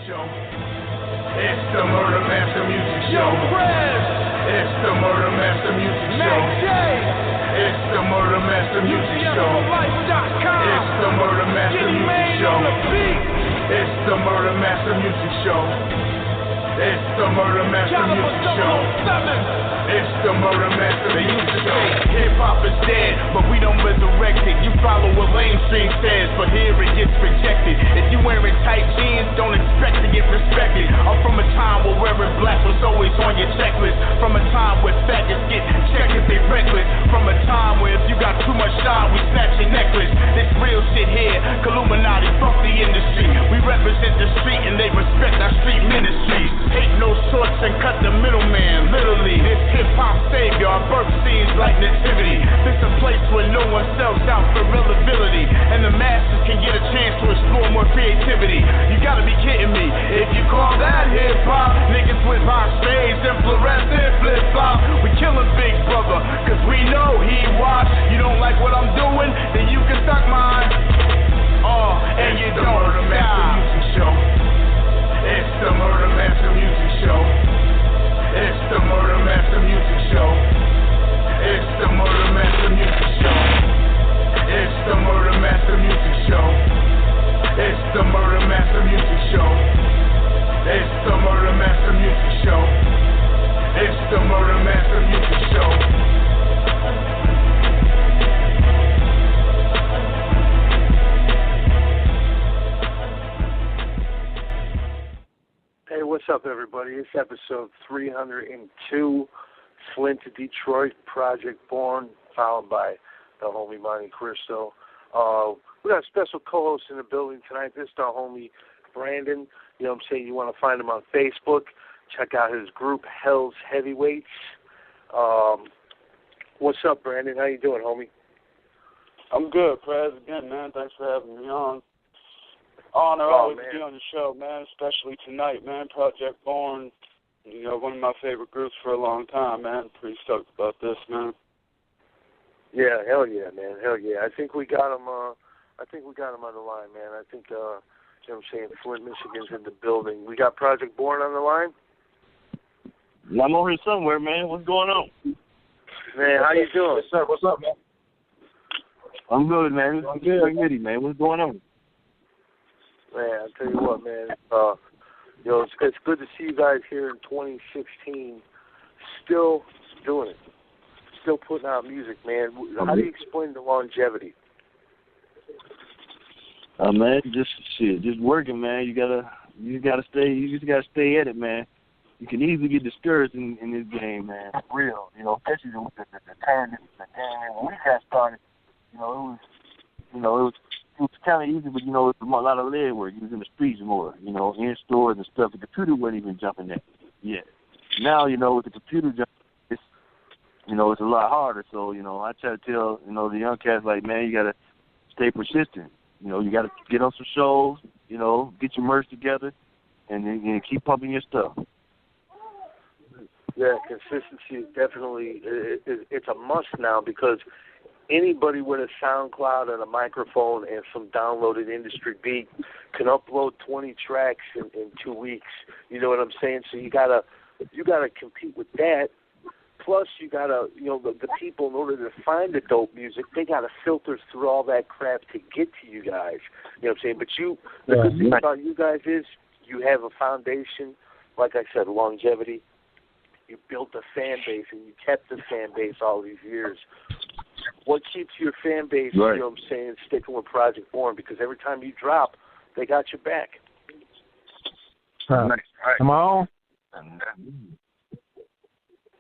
Show. It's the Murder Master Music Show. It's the Murder Master Music Show. It's the Murder Master Music Show. It's the Murder Master Music Show. It's the Murder Master Music Show. It's the Murder Master Music Show. It's the Murder Master Music Show. Hip hop is dead, but we don't resurrect it. You follow what mainstream says, but here it gets rejected. If you wearing tight jeans, don't expect to get respected. I'm from a time where wearing black was always on your checklist. From a time where faggots get checked if they reckless. From a time where if you got too much shine, we snatch your necklace. This real shit here, Illuminati, fuck the industry. We represent the street and they respect our street ministries. Hate no sorts and cut the middleman, literally. This hip-hop savior, our birth scenes like nativity. This a place where no one sells out for relevability, and the masses can get a chance to explore more creativity. You gotta be kidding me. If you call that hip-hop, niggas with box shades and fluorescent flip-flop. We killing Big Brother, cause we know he watch. You don't like what I'm doing, then you can suck mine. And you don't Murder Master Music Show. It's the Murder Master Music Show. It's the Murder Master Music Show. It's the Murder Master Music Show. It's the Murder Master Music Show. It's the Murder Master Music Show. It's the Murder Master Music Show. It's the Murder Master Music Show. Hey, what's up, everybody? It's episode 302, Flint to Detroit, Project Born, followed by the homie Monte Cristoe. We got a special co-host in the building tonight. This is our homie Brandon. You know what I'm saying? You want to find him on Facebook. Check out his group, Hell's Heavyweights. What's up, Brandon? How you doing, homie? I'm good, Prez. Again, man, thanks for having me on. Honor always to be on the show, man, especially tonight, man. Project Born, you know, one of my favorite groups for a long time, man. Pretty stoked about this, man. Yeah, hell yeah, man, hell yeah. I think we got him. On the line, man. I think, you know what I'm saying, Flint, Michigan's in the building. We got Project Born on the line. I'm over here somewhere, man. What's going on? Man, how you doing? Yes, sir. What's up, man? I'm good, man. I'm good, man. What's going on? Man, I tell you what, man. It's good to see you guys here in 2016, still doing it, still putting out music, man. How do you explain the longevity? Man, just working, man. You just gotta stay at it, man. You can easily get discouraged in this game, man. For real, you know, especially with the game when we got started. It was kind of easy, but, you know, it's a lot of leg work. You was in the streets more, you know, in stores and stuff. The computer wasn't even jumping that yet. Now, you know, with the computer jumping, it's a lot harder. So, you know, I try to tell, you know, the young cats, like, man, you got to stay persistent. You know, you got to get on some shows, you know, get your merch together, and then keep pumping your stuff. Yeah, consistency is definitely, it's a must now, because anybody with a SoundCloud and a microphone and some downloaded industry beat can upload 20 tracks in 2 weeks. You know what I'm saying? So you gotta compete with that. Plus, you gotta, you know, the people, in order to find the dope music, they gotta filter through all that crap to get to you guys. You know what I'm saying? But the good thing about you guys is you have a foundation. Like I said, longevity. You built a fan base, and you kept the fan base all these years. What keeps your fan base, right, you know what I'm saying, sticking with Project Born? Because every time you drop, they got your back. Right. Am I on?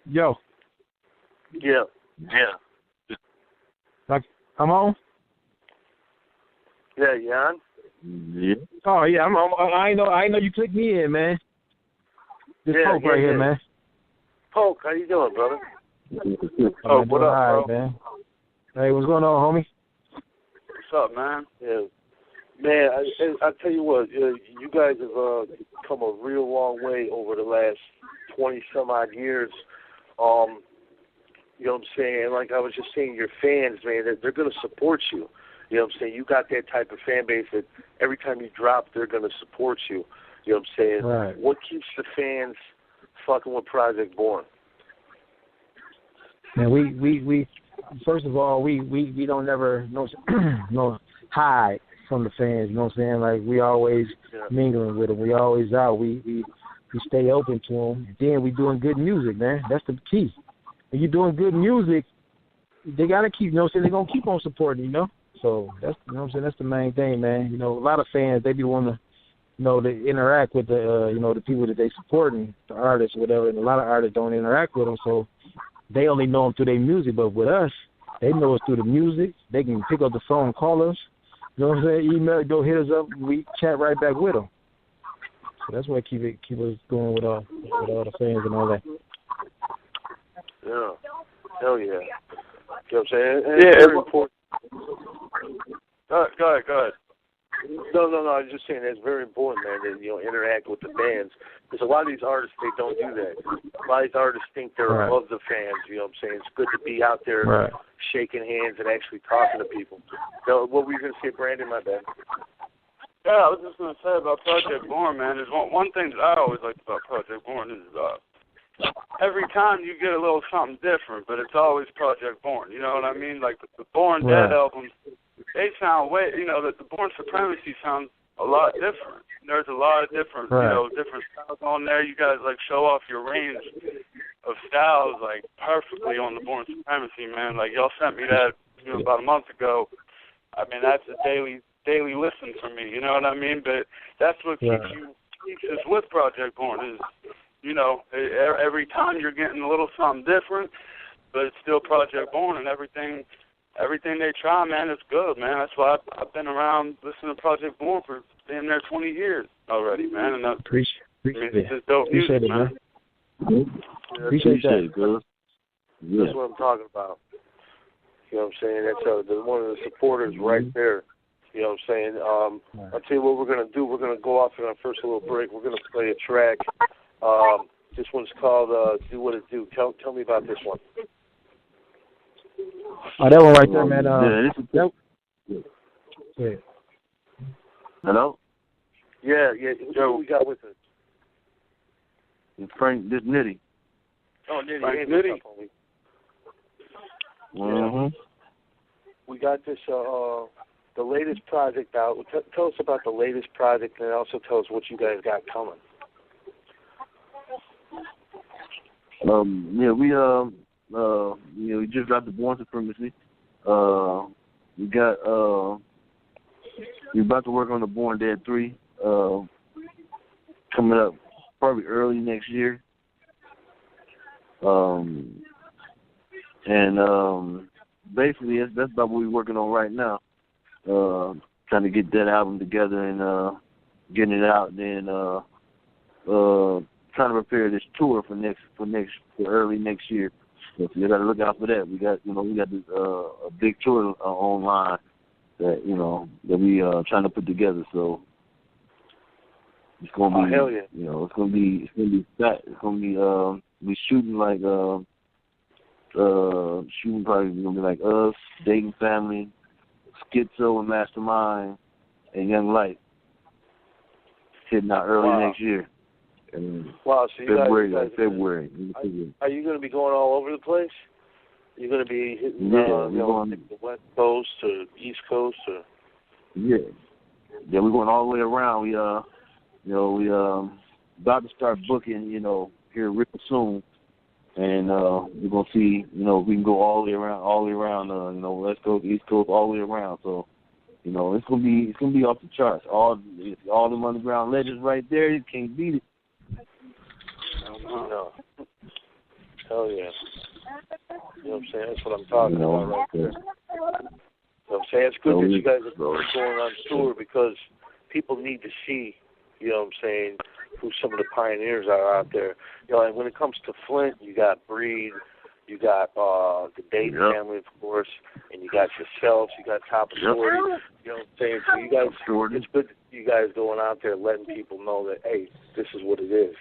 Yo. Yeah. Like, I'm on? Yeah, you on? Yeah. Oh, yeah, I'm on. I know you clicked me in, man. This Poke right here, man. Poke, how you doing, brother? Oh, what up, right, bro? Man. Hey, what's going on, homie? What's up, man? Yeah. Man, I tell you what, you guys have come a real long way over the last 20-some-odd years. You know what I'm saying? Like I was just saying, your fans, man, they're going to support you. You know what I'm saying? You got that type of fan base that every time you drop, they're going to support you. You know what I'm saying? Right. What keeps the fans fucking with Project Born? And we first of all, we don't ever no hide from the fans. You know what I'm saying? Like, we always mingling with them. We always out. We stay open to them. Then we doing good music, man. That's the key. When you're doing good music, they gotta keep. You know what I'm saying? They're gonna keep on supporting. You know. So that's, you know what I'm saying. That's the main thing, man. You know, a lot of fans, they be wanting to, you know, they interact with the you know, the people that they supporting, the artists, whatever. And a lot of artists don't interact with them, so they only know them through their music. But with us, they know us through the music. They can pick up the phone, call us. You know what I'm saying? Email, go hit us up. We chat right back with them. So that's why keep us going with all the fans and all that. Yeah. Hell yeah. You know what I'm saying? And yeah. it's very important. Go ahead. No. I was just saying that's very important, man, that, you know, interact with the fans. Because a lot of these artists, they don't do that. A lot of these artists think they're above the fans, you know what I'm saying? It's good to be out there shaking hands and actually talking to people. So what were you going to say, Brandon? My bad. Yeah, I was just going to say about Project Born, man, is one thing that I always liked about Project Born is every time you get a little something different, but it's always Project Born. You know what I mean? Like the Born Dead albums, they sound way, you know, the Born Supremacy sounds a lot different. There's a lot of different, you know, different styles on there. You guys, like, show off your range of styles, like, perfectly on the Born Supremacy, man. Like, y'all sent me that, you know, about a month ago. I mean, that's a daily listen for me, you know what I mean? But that's what keeps us with Project Born is, you know, every time you're getting a little something different, but it's still Project Born, and everything they try, man, is good, man. That's why I've been around listening to Project Born for damn near 20 years already, man. And Appreciate it's just dope music, man. Appreciate that. Good. Yeah. That's what I'm talking about. You know what I'm saying? That's one of the supporters right there. You know what I'm saying? I'll tell you what we're going to do. We're going to go off on our first little break. We're going to play a track. This one's called Do What It Do. Tell me about this one. Oh, that one right there, man. Yeah. Hello? Yeah. Joe, we got with us? It's Frank, this Nitty. Oh, Nitty. Frank Nitty. Mm-hmm. We got this, the latest project out. Tell us about the latest project, and also tell us what you guys got coming. We just dropped the Born Supremacy. We're about to work on the Born Dead 3, coming up probably early next year. Basically that's about what we're working on right now. Trying to get that album together and getting it out, and then trying to prepare this tour for early next year. So you got to look out for that. We got this a big tour online that we trying to put together. So it's gonna be, hell yeah. It's gonna be fat. It's gonna be we shooting like shooting probably gonna be like us, Dayton Family, Schizo and Mastermind, and Young Light. Hitting out early next year. Wow, so February. Are you going to be going all over the place? You're going to be hitting the West Coast or East Coast or? Yeah, we're going all the way around. We about to start booking, here real soon, and we're gonna see, we can go all the way around. West Coast, East Coast, all the way around. So, it's gonna be off the charts. All them underground legends right there. You can't beat it. No. Hell yeah. You know what I'm saying? That's what I'm talking about right there. You know what I'm saying? It's good that you guys are going on tour because people need to see, you know what I'm saying, who some of the pioneers are out there. And when it comes to Flint, you got Breed, you got the Dayton family, of course, and you got yourselves, you got Top Authority. You know what I'm saying? So you guys, it's good that you guys going out there letting people know that, hey, this is what it is.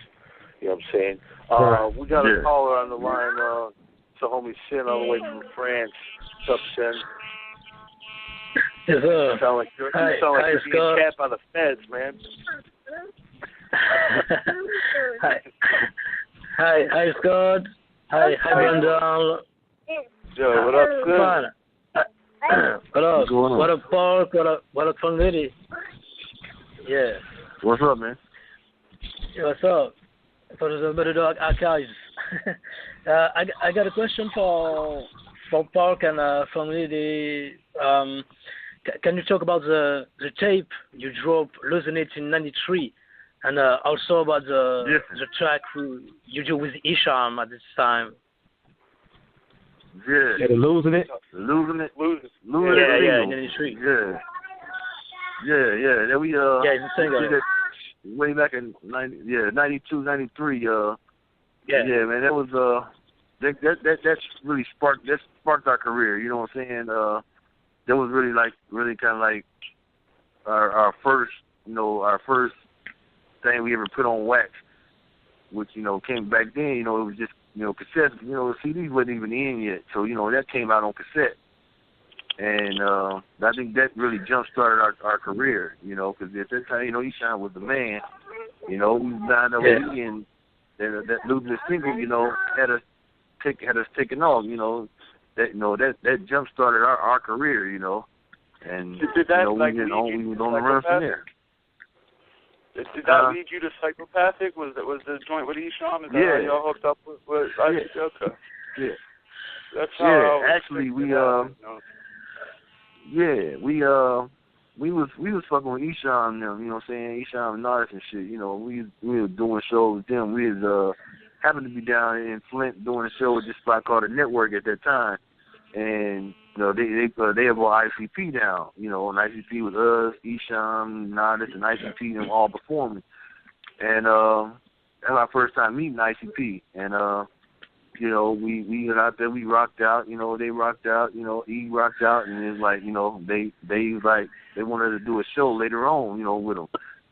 You know what I'm saying? We got a caller on the line. It's a homie Sin all the way from France. What's up, Sin? You sound like you're being capped by the feds, man. Hi, Scott. Hi, Brandon. Yo, what up, Fun. What up? What up, Paul? What up, Fun Lady? Yeah. What's up, man? Yeah, what's up? For the better dog archives. I got a question for Park and Fun Lady. Can you talk about the tape you dropped, Losing It in '93, and also about the track you do with Isham at this time? Yeah, losing it. Yeah, in '93. Yeah. Then we it's a single. did it way back in 92, 93. Yeah, man, that was that's really sparked our career. You know what I'm saying? That was really kind of like our first thing we ever put on wax, which came back then. It was just cassettes. CDs wasn't even in yet, so that came out on cassette, and I think that really jump started our career. Because at that time, Esham was the man. We was down over here, and that Losing single, had us taking off. That jump started our career, and did that, we was on the run from there. Did that lead you to Psychopathic? Was the joint with Esham? Is that how y'all hooked up with Okay. Yeah. That's how actually we was fucking with Esham, you know what I'm saying? Esham and artists and shit, we were doing shows with them. We was happened to be down in Flint doing a show with this spot called The Network at that time. And, they have brought ICP down, and ICP was us, Esham, Nardis, and ICP, them all performing. And that's my first time meeting ICP. And, we went out there, we rocked out, they rocked out, E rocked out, and it was like, they wanted to do a show later on, with them.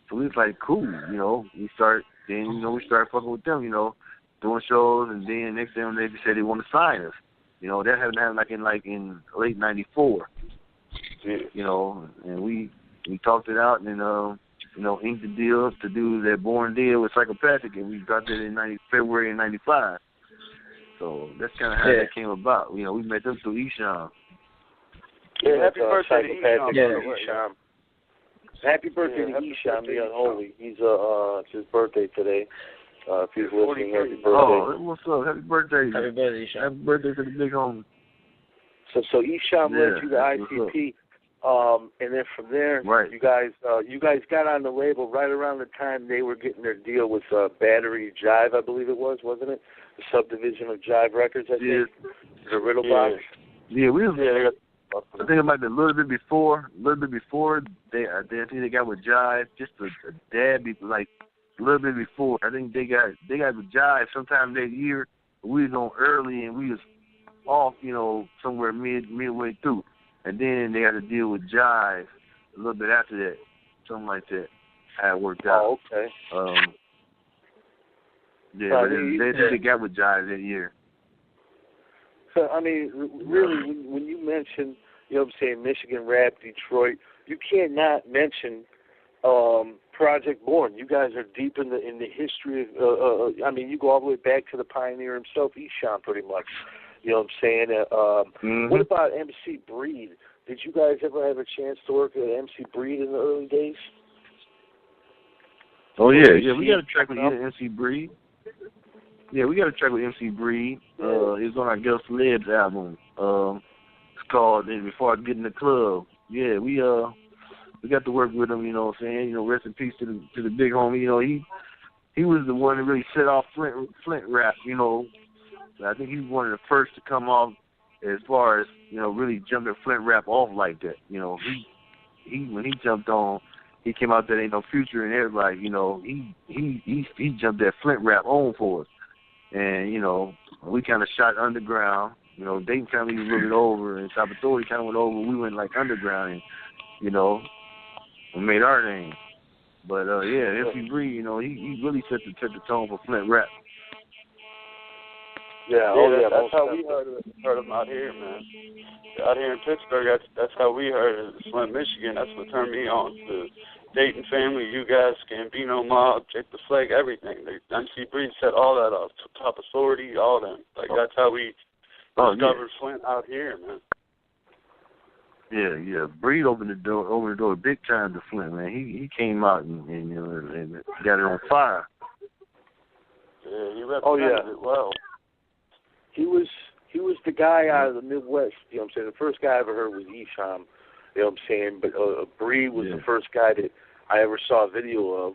So we was like, cool, we started fucking with them, doing shows, and then next thing they said they want to sign us. That happened in late '94. And we talked it out, and inked the deal to do that Born deal with Psychopathic, and we got that in February of '95. So that's kind of how that came about. We met them through Esham. Yeah, happy birthday to Esham. Happy birthday to Esham, the Unholy. It's his birthday today. If he's listening, happy birthday. Oh, what's up? Happy birthday. Happy birthday, Esham. Happy birthday to the big homie. So Esham led you to ICP, and then from there, you guys got on the label right around the time they were getting their deal with Battery Jive, I believe it was, wasn't it? The subdivision of Jive Records, I think. The Riddle Box. Yeah, I think it might be a little bit before. I think they got with Jive, just a dab, like a little bit before. I think they got with Jive sometime that year. We was on early and we was off, somewhere midway through, and then they had to deal with Jive a little bit after that, something like that. How it worked out. Oh, okay. They got with Jive that year. So, I mean, really, when you mention, Michigan rap, Detroit, you cannot mention Project Born. You guys are deep in the history of, you go all the way back to the pioneer himself, Esham, pretty much. You know what I'm saying? What about MC Breed? Did you guys ever have a chance to work with MC Breed in the early days? Oh, yeah, we got a track with MC Breed. Yeah, we got a track with MC Breed. It's on our Girl Celebs album. It's called Before I Get in the Club. Yeah, we got to work with him, you know what I'm saying? Rest in peace to the big homie. He was the one that really set off Flint rap, I think he was one of the first to come off as far as, really jumping Flint rap off like that. He when he jumped on, he came out there, Ain't No Future, and everybody, he jumped that Flint rap on for us. And, we kind of shot underground. Dayton kind of moved over, and Top Authority kind of went over. We went like underground, and, we made our name. But, MC Breed, he really set the tone for Flint rap. That's how we heard him out here, man. Out here in Pittsburgh, that's how we heard it. Flint, Michigan, that's what turned me on to Dayton family, you guys, Gambino Mob, Jake the Flag, everything. MC Breed set all that up. Top Authority, all them. Like, that's how we discovered Flint out here, man. Yeah. Breed opened the door big time to Flint, man. He came out and got it on fire. Yeah, he represented it well. He was the guy out of the Midwest, you know what I'm saying? The first guy I ever heard was Esham, you know what I'm saying? But Breed was the first guy that I ever saw a video of,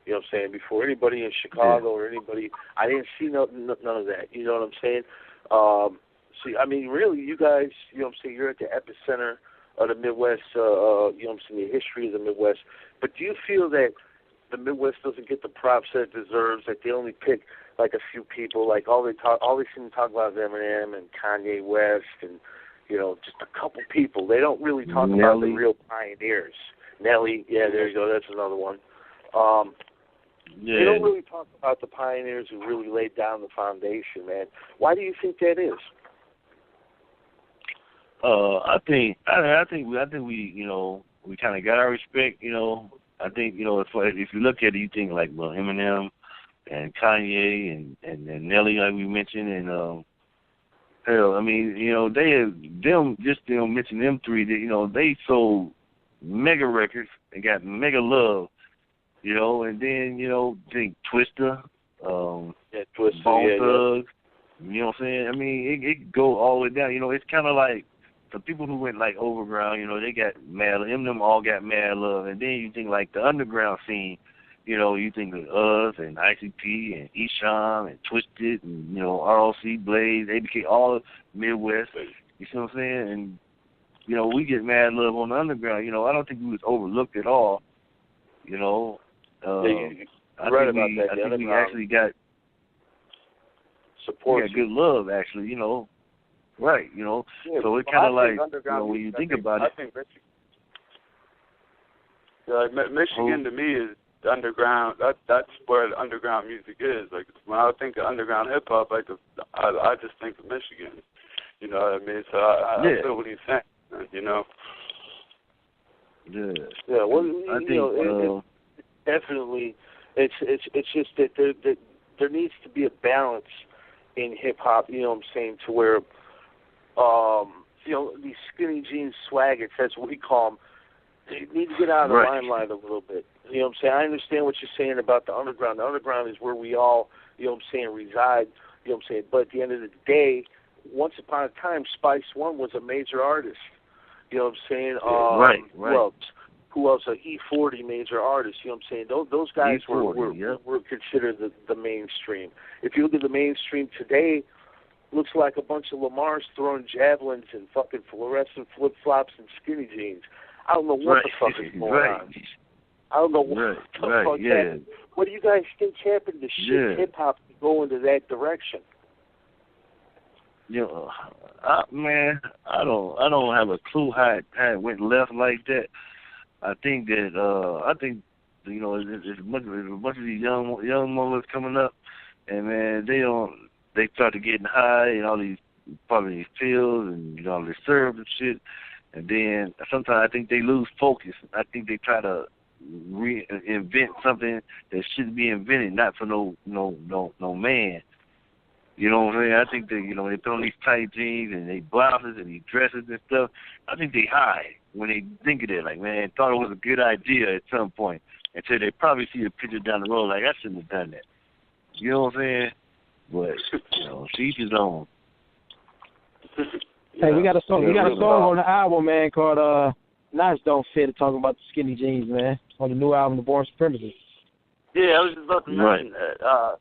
you know what I'm saying? Before anybody in Chicago or anybody, I didn't see none of that, you know what I'm saying? See, I mean, really, you guys, you know what I'm saying, you're at the epicenter of the Midwest, you know what I'm saying, the history of the Midwest. But do you feel that the Midwest doesn't get the props that it deserves, that they only pick like a few people, like all they seem to talk about is Eminem and Kanye West and, you know, just a couple people. They don't really talk about the real pioneers. Nelly, there you go, that's another one. They don't really talk about the pioneers who really laid down the foundation, man. Why do you think that is? I think we, you know, we kind of got our respect, you know. I think, you know, if you look at it, you think like, well, Eminem and Kanye and Nelly, like we mentioned, and hell, I mean, you know, them mention them three, that, you know, they sold mega records and got mega love, you know, and then, you know, think Twister, Bone Thugs, you know what I'm saying? I mean, it go all the way down, you know. It's kind of like the people who went like overground, you know, they got mad. Them all got mad love, and then you think like the underground scene, you know, you think of us and ICP and Esham and Twisted and, you know, ROC, Blaze, ABK, all Midwest. You see what I'm saying? And, you know, we get mad love on the underground. You know, I don't think we was overlooked at all. You know, I think we actually got support. We got good love, actually. You know. Right, you know, so it's kind of like, you know, when you think about it. I think Michigan to me is the underground. That's where the underground music is. Like, when I think of underground hip hop, I just think of Michigan. You know what I mean? So I feel what he's saying. You know. Yeah. Well, I think definitely, it's just that there needs to be a balance in hip hop. You know what I'm saying? To where you know, these skinny jeans swaggets, that's what we call them, they need to get out of the limelight a little bit. You know what I'm saying? I understand what you're saying about the underground. The underground is where we all, you know what I'm saying, reside. You know what I'm saying? But at the end of the day, once upon a time, Spice One was a major artist. You know what I'm saying? Right. Who else? E40 major artist. You know what I'm saying? Those guys were considered the mainstream. If you look at the mainstream today, looks like a bunch of Lamars throwing javelins and fucking fluorescent flip-flops and skinny jeans. I don't know what the fuck is going on. I don't know what the fuck happened. What do you guys think happened to shit hip-hop to go into that direction? You know, man, I don't have a clue how it went left like that. I think you know, there's a bunch of these young mothers coming up, and man, they started getting high and all these pills and, you know, all this syrup and shit. And then sometimes I think they lose focus. I think they try to reinvent something that shouldn't be invented, not for no man. You know what I'm saying? I think they, you know, they put on these tight jeans and they blouses and these dresses and stuff. I think they high when they think of it. Like, man, thought it was a good idea at some point until they probably see a picture down the road like, I shouldn't have done that. You know what I'm saying? But, you know, each his own. Hey, we got a song on the album, man, called Knots Don't Fit, talking about the skinny jeans, man, on the new album, The Born Supremacy. Yeah, I was just about to mention that.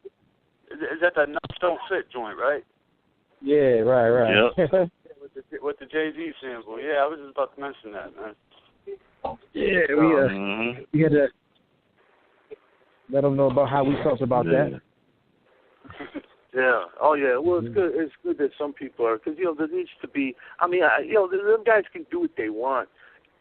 Is that Knots Don't Fit joint, right? Yeah, right. Yep. with the Jay-Z sample. Yeah, I was just about to mention that, man. Yeah, we had to let them know about how we felt about that. Yeah. Oh, yeah. Well, it's good. It's good that some people are, because, you know, there needs to be. I mean, you know, them guys can do what they want.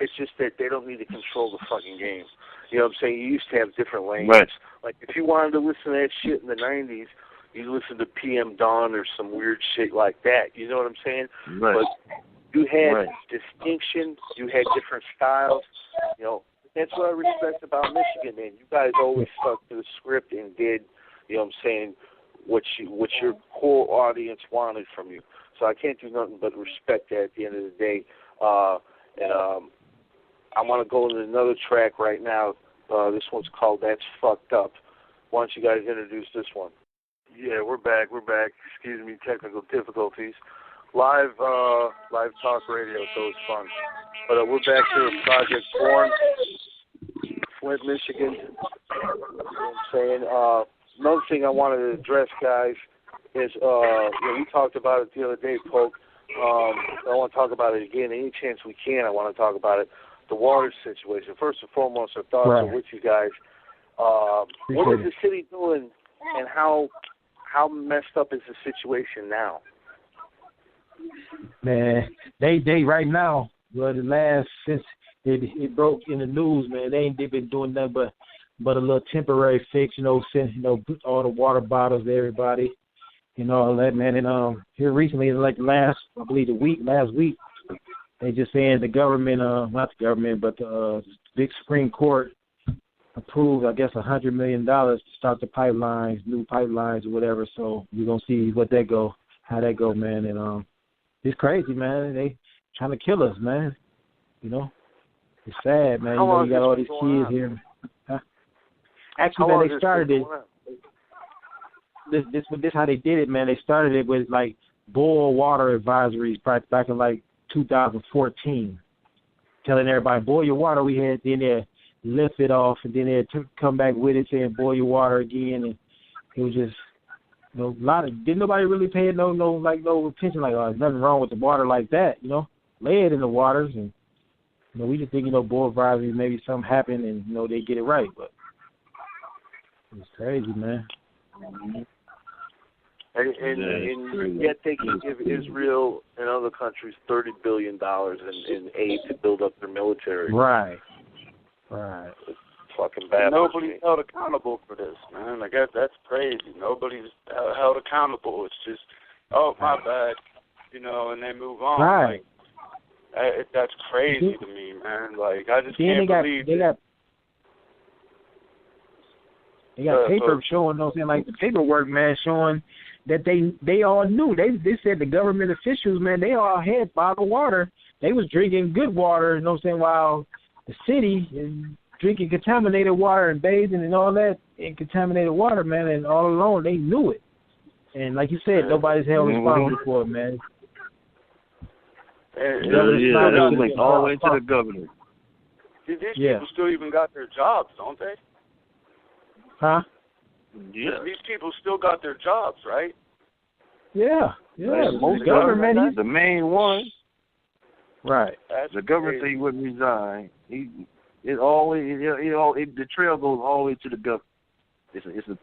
It's just that they don't need to control the fucking game. You know what I'm saying? You used to have different lanes. Right. Like, if you wanted to listen to that shit in the 90s, you listen to PM Dawn or some weird shit like that. You know what I'm saying? Right. But you had distinction. You had different styles. You know, that's what I respect about Michigan, man. You guys always stuck to the script and did, you know what I'm saying, what your core audience wanted from you. So I can't do nothing but respect that at the end of the day. And I want to go into another track right now. This one's called That's Fucked Up. Why don't you guys introduce this one? Yeah, we're back. Excuse me, technical difficulties. Live talk radio, so it's fun. But we're back here at Project Born, Flint, Michigan. You know what I'm saying? Another thing I wanted to address, guys, is we talked about it the other day, Poke. I want to talk about it again. Any chance we can, I want to talk about it. The water situation. First and foremost, our thoughts are with you guys. What is the city doing, and how messed up is the situation now? Man, they right now, well, the last since it broke in the news, man, they've been doing nothing but a little temporary fix, send all the water bottles to everybody, all that, man. And here recently, like last week, they just saying the government, not the government, but the big Supreme Court approved, I guess, $100 million to start the pipelines, new pipelines or whatever. So we're gonna see how that go, man. And it's crazy, man. They trying to kill us, man. It's sad, man. You got all these kids here. Huh? Actually, man, they started it. This how they did it, man. They started it with like boil water advisories back in like 2014, telling everybody boil your water. We had then they lift it off, and then they come back with it saying boil your water again, and it was just didn't nobody really pay no attention, like there's nothing wrong with the water like that, lay it in the waters, and we just think boil advisory, maybe something happened and they get it right, but it's crazy, man. And yet they can give Israel and other countries $30 billion in aid to build up their military. Right. It's fucking bad. Nobody's held accountable for this, man. I guess that's crazy. Nobody's held accountable. It's just, my bad, and they move on. Right. Like, that's crazy to me, man. Like, I just can't believe They got paper showing, like the paperwork, man, showing that they all knew. They said the government officials, man, they all had bottled water. They was drinking good water, while the city is drinking contaminated water and bathing and all that in contaminated water, man, and all along they knew it. And like you said, nobody's held responsible for it, man. That linked all the way to the governor. These people still even got their jobs, don't they? Huh? Yeah. These people still got their jobs, right? Yeah. Most government, he's the main one. Right. The governor said he wouldn't resign. The trail goes all the way to the governor. It's a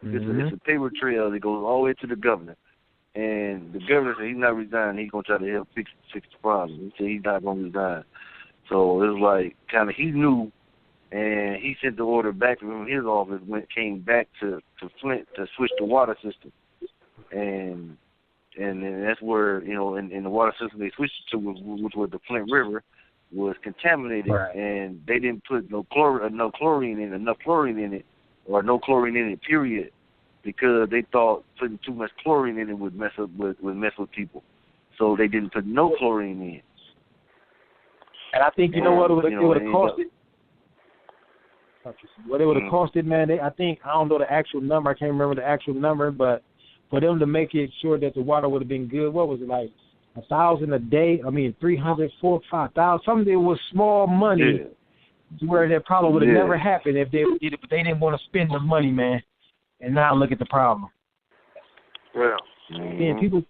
paper trail that goes all the way to the governor. And the governor said he's not resigning. He's gonna try to help fix the problem. He said he's not gonna resign. So it was like kind of he knew, and he sent the order back from his office came back to Flint to switch the water system. And then that's where in the water system they switched to, which was the Flint River, was contaminated, and they didn't put enough chlorine in it, or no chlorine in it, period, because they thought putting too much chlorine in it would mess with people. So they didn't put no chlorine in. And I think what it would have costed. What it would have costed, man. I don't know the actual number. I can't remember the actual number, but for them to make it sure that the water would have been good, what was it, like 1,000 a day? 300, 4,000, 5,000. Something that was small money, where that probably would have never happened if they did it. But they didn't want to spend the money, man. And now look at the problem. Yeah. And people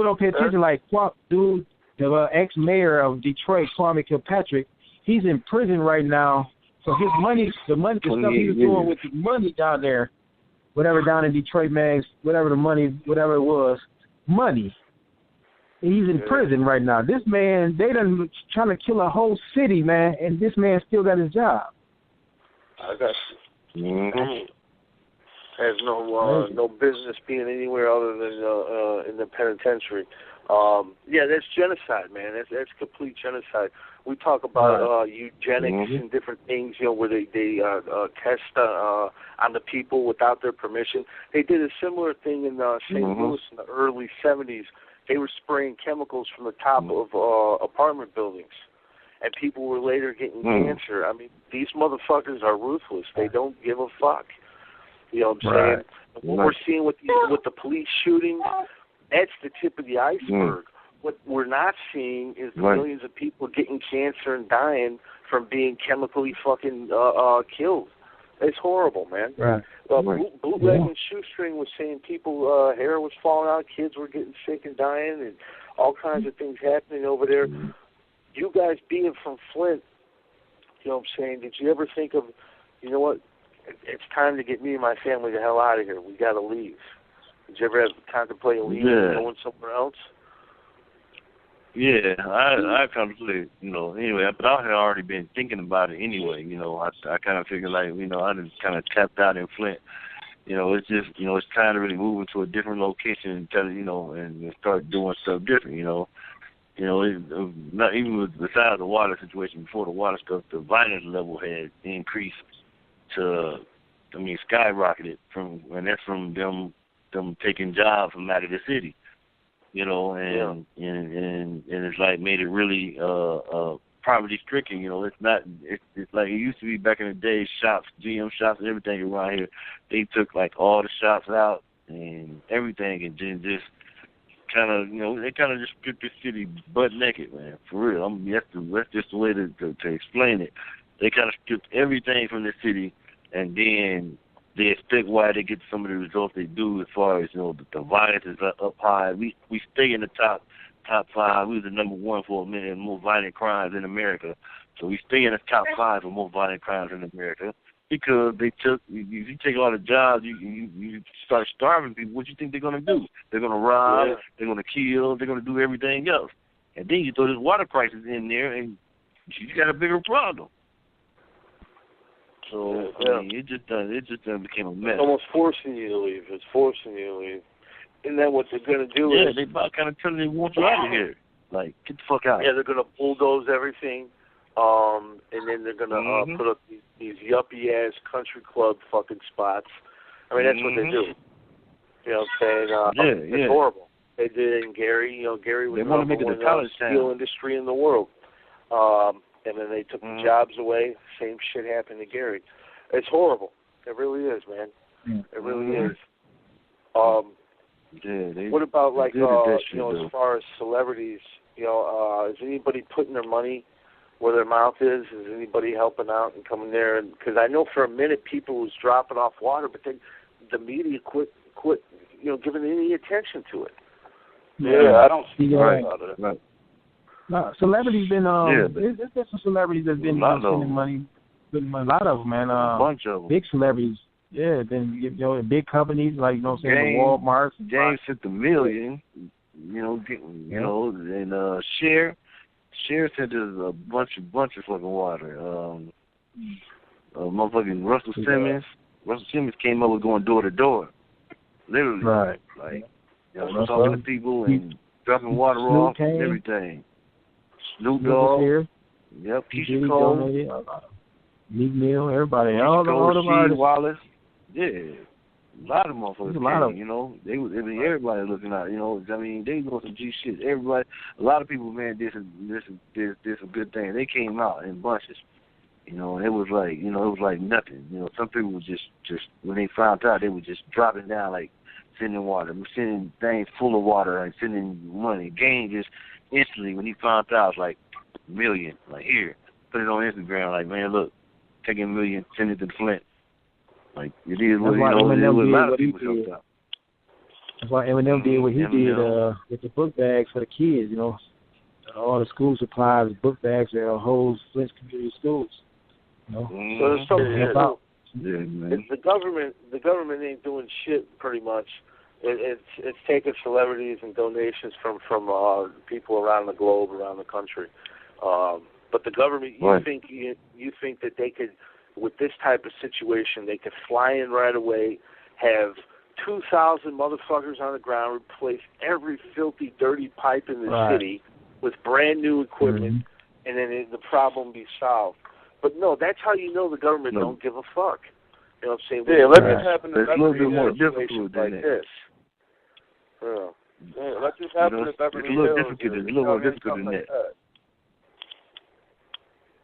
don't pay attention. Like, dude, the ex-mayor of Detroit, Kwame Kilpatrick, he's in prison right now. So his money, the stuff he was doing with the money down there, whatever down in Detroit, man, whatever it was, money. And he's in prison right now. This man, they done trying to kill a whole city, man, and this man still got his job. I got you. Mm-hmm. Has no business being anywhere other than in the penitentiary. That's genocide, man. That's complete genocide. We talk about eugenics and different things, where they test on the people without their permission. They did a similar thing in St. Louis in the early 70s. They were spraying chemicals from the top of apartment buildings, and people were later getting cancer. I mean, these motherfuckers are ruthless. They don't give a fuck. You know what I'm saying? What we're seeing with the police shootings, that's the tip of the iceberg. What we're not seeing is the millions of people getting cancer and dying from being chemically fucking killed. It's horrible, man. Bootleg and Shoestring was saying people, hair was falling out, kids were getting sick and dying, and all kinds of things happening over there. You guys being from Flint, you know what I'm saying, did you ever think of, you know what, it's time to get me and my family the hell out of here. We got to leave. Did you ever have contemplate leaving and going somewhere else? Yeah, I contemplated, anyway, but I had already been thinking about it anyway, I kind of figured like, I just kind of tapped out in Flint. It's just, it's time to really move into a different location and start doing stuff different, not even besides the water situation, before the water stuff, the violence level had increased to, skyrocketed and that's from them taking jobs from out of the city. And it's like made it really poverty stricken. It's not. It's like it used to be back in the day. Shops, GM shops, and everything around here. They took like all the shops out and everything, and then just kind of, they kind of just stripped the city butt naked, man. For real. That's just the way to explain it. They kind of stripped everything from the city, and then they expect why they get some of the results they do as far as, the violence is up high. We stay in the top 5. We was the number 1 for a minute in more violent crimes in America. So we stay in the top 5 for more violent crimes in America because they took, if you take all the jobs, you start starving people, what you think they're going to do? They're going to rob, they're going to kill, they're going to do everything else. And then you throw this water crisis in there and you got a bigger problem. So it just became a mess. It's almost forcing you to leave. It's forcing you to leave. Isn't that what they're going to do? Yeah, they about kind of telling you they want you out of here. Like, get the fuck out. Yeah, they're going to bulldoze everything, and then they're going to put up these yuppie-ass country club fucking spots. I mean, that's what they do. You know what I'm saying? It's horrible. They did it in Gary. Gary was the number 1 steel industry in the world. And then they took the jobs away. Same shit happened to Gary. It's horrible. It really is, man. It really is. What about, like, as far as celebrities, is anybody putting their money where their mouth is? Is anybody helping out and coming there? Because I know for a minute people was dropping off water, but then the media quit giving any attention to it. Yeah, I don't see about it. Right. No, celebrities been there's been some celebrities that's been spending money, a lot of them, man. A bunch of them. Big celebrities, been big companies like the Walmarts. James sent $1 million, and Cher sent us a bunch of fucking water. Motherfucking Russell Simmons. Russell Simmons came up with going door to door, literally, like talking to people and dropping water off and everything. Snoop Dogg, Keisha Cole, Meek Mill, everybody, all the artists. Wallace, a lot of motherfuckers. A lot of everybody looking out. They doing some G shit. Everybody, a lot of people, man, did some good things. They came out in bunches. It was like nothing. Some people were just when they found out, they were just dropping down, like sending water, sending things full of water, and sending money. Game just instantly when he found out, it's like $1 million. Like, here, put it on Instagram. Like, man, look, take $1 million, send it to Flint. Like, it is what a lot of people helped out. That's why Eminem did what he did with the book bags for the kids. All the school supplies, book bags that holds Flint's community schools. So there's something the government ain't doing shit pretty much. It's taking celebrities and donations from people around the globe, around the country. But the government, you think that they could, with this type of situation, they could fly in right away, have 2,000 motherfuckers on the ground, replace every filthy, dirty pipe in the city with brand new equipment, and then the problem be solved. But no, that's how you know the government don't give a fuck. You know what I'm saying? Yeah, let this happen to It's a little bit more difficult than like that. this. Yeah. Yeah, let this happen to Beverly Hills. It's a little more difficult than that.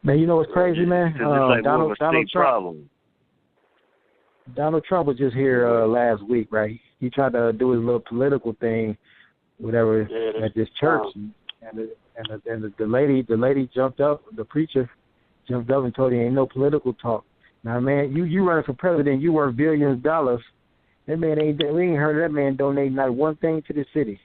Man, you know what's crazy, man? It's like more of a state problem. Donald Trump was just here last week, right? He tried to do his little political thing, whatever, at this church, and the lady jumped up, the preacher jumped up and told him, "Ain't no political talk." Now, man, you running for president, you worth billions of dollars. That man we ain't heard of that man donate not one thing to the city.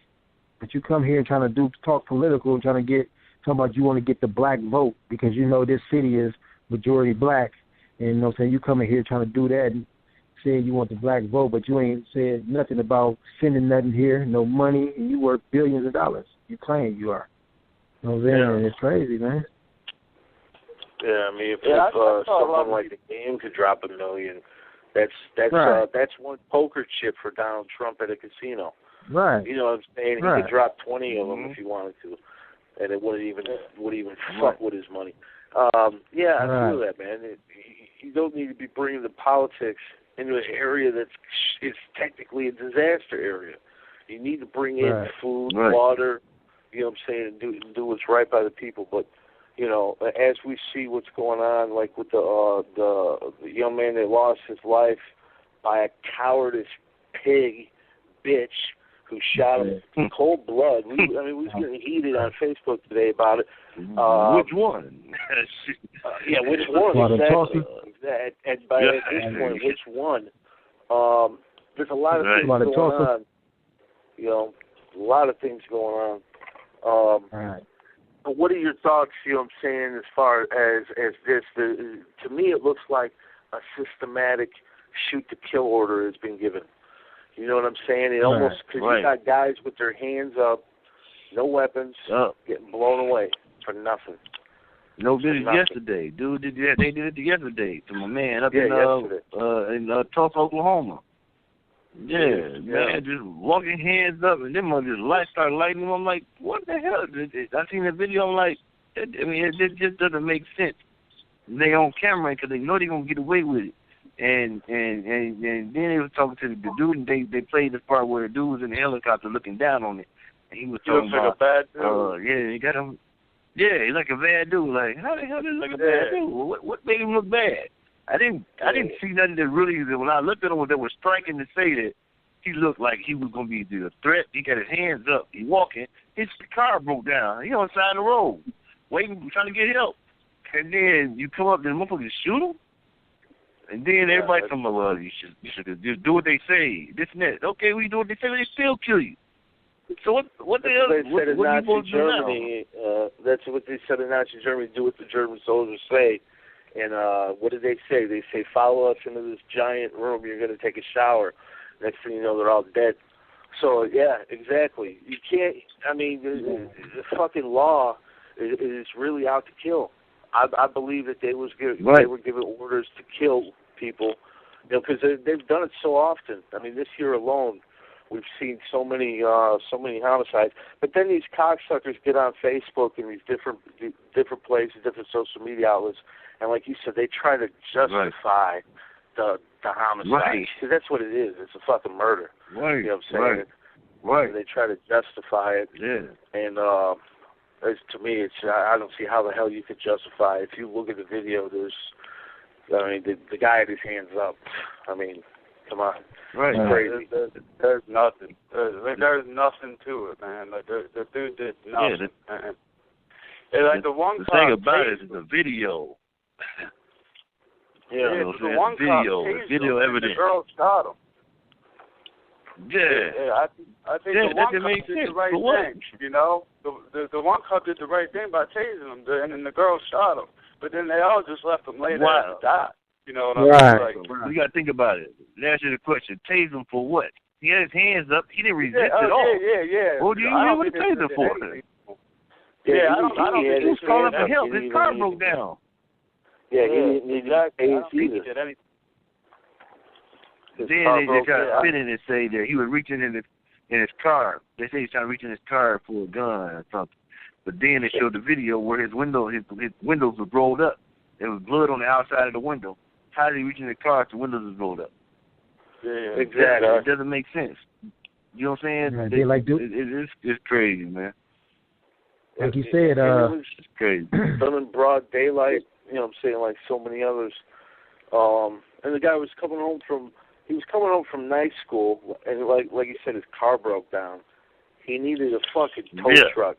But you come here and trying to talk political and talking about you want to get the black vote because you know this city is majority black, and you know what I'm saying, you coming here trying to do that and saying you want the black vote, but you ain't said nothing about sending nothing here, no money, and you worth billions of dollars. You claim you are. You know what I'm saying? It's crazy, man. Yeah, I mean, if someone like the game could drop $1 million, that's one poker chip for Donald Trump at a casino. Right. You know what I'm saying? He could drop 20 of them if he wanted to, and it wouldn't even fuck with his money. I feel that, man. You don't need to be bringing the politics into an area is technically a disaster area. You need to bring in food, water, you know what I'm saying, and do what's right by the people. But you know, as we see what's going on, like with the young man that lost his life by a cowardice pig bitch who shot him in cold blood. We was getting heated on Facebook today about it. Which one? Which one? Exactly. At this point, which one? There's a lot of things going on. You know, a lot of things going on. But what are your thoughts, you know what I'm saying, as far as this? To me, it looks like a systematic shoot-to-kill order has been given. You know what I'm saying? It almost, because you got guys with their hands up, no weapons, getting blown away for nothing. No, did it yesterday. Dude, they did it yesterday to my man up in Tulsa, Oklahoma. Yeah, man, just walking hands up, and then just lights start lighting them. I'm like, what the hell? I seen the video. I'm like, it just doesn't make sense. They on camera because they know they're gonna get away with it. And then they was talking to the dude, and they played the part where the dude was in the helicopter looking down on it, and he was talking about, like a bad dude. he got him. Yeah, he's like a bad dude. Like, how the hell is he like a bad dude? What made him look bad? I didn't see nothing that really, when I looked at him, that was striking to say that he looked like he was going to be a threat. He got his hands up. He walking. His car broke down. He on the side of the road, waiting, trying to get help. And then you come up, and the motherfuckers shoot him. And then everybody talking about, well, you should just do what they say, this and that. Okay, we do what they say, but they still kill you. So what the hell? What are you supposed to do now? That's what they said in Nazi Germany. Do what the German soldiers say. And what did they say? They say, follow us into this giant room. You're going to take a shower. Next thing you know, they're all dead. So, yeah, exactly. You can't, I mean, the fucking law is really out to kill. I believe that they were given orders to kill people, you know, because they've done it so often. I mean, this year alone, we've seen so many homicides. But then these cocksuckers get on Facebook and these different places, different social media outlets, and like you said, they try to justify the homicide. Because that's what it is. It's a fucking murder. Right. You know what I'm saying? Right. And they try to justify it. Yeah. And to me, I don't see how the hell you could justify it. If you look at the video, the guy had his hands up. I mean, come on. Right. It's crazy. There's nothing. There's nothing to it, man. Like the dude did nothing. Man. And like the thing about it is the video. The one video evidence. The girl shot him. Yeah. I think the one cop did the right thing. You know, the one cop did the right thing by tasing him, and then the girl shot him. But then they all just left him lay there and die. You know what I mean? Like, you got to think about it. Let me ask you the question. Tase him for what? He had his hands up. He didn't resist at all. Yeah. What do you mean with the taser for? Yeah, I don't think he was calling for help. His car broke down. Yeah, he didn't need to did anything. Then they try to spin it and say that he was reaching in his car. They say he's trying to reach in his car for a gun or something. But then they showed the video where his windows were rolled up. There was blood on the outside of the window. How did he reach in the car if the windows was rolled up? Yeah, exactly. It doesn't make sense. You know what I'm saying? Right. They like it's crazy, man. Like you said, it's crazy. Done in broad daylight. You know what I'm saying? Like so many others. And the guy was coming home from night school, and like you said, his car broke down. He needed a fucking tow truck,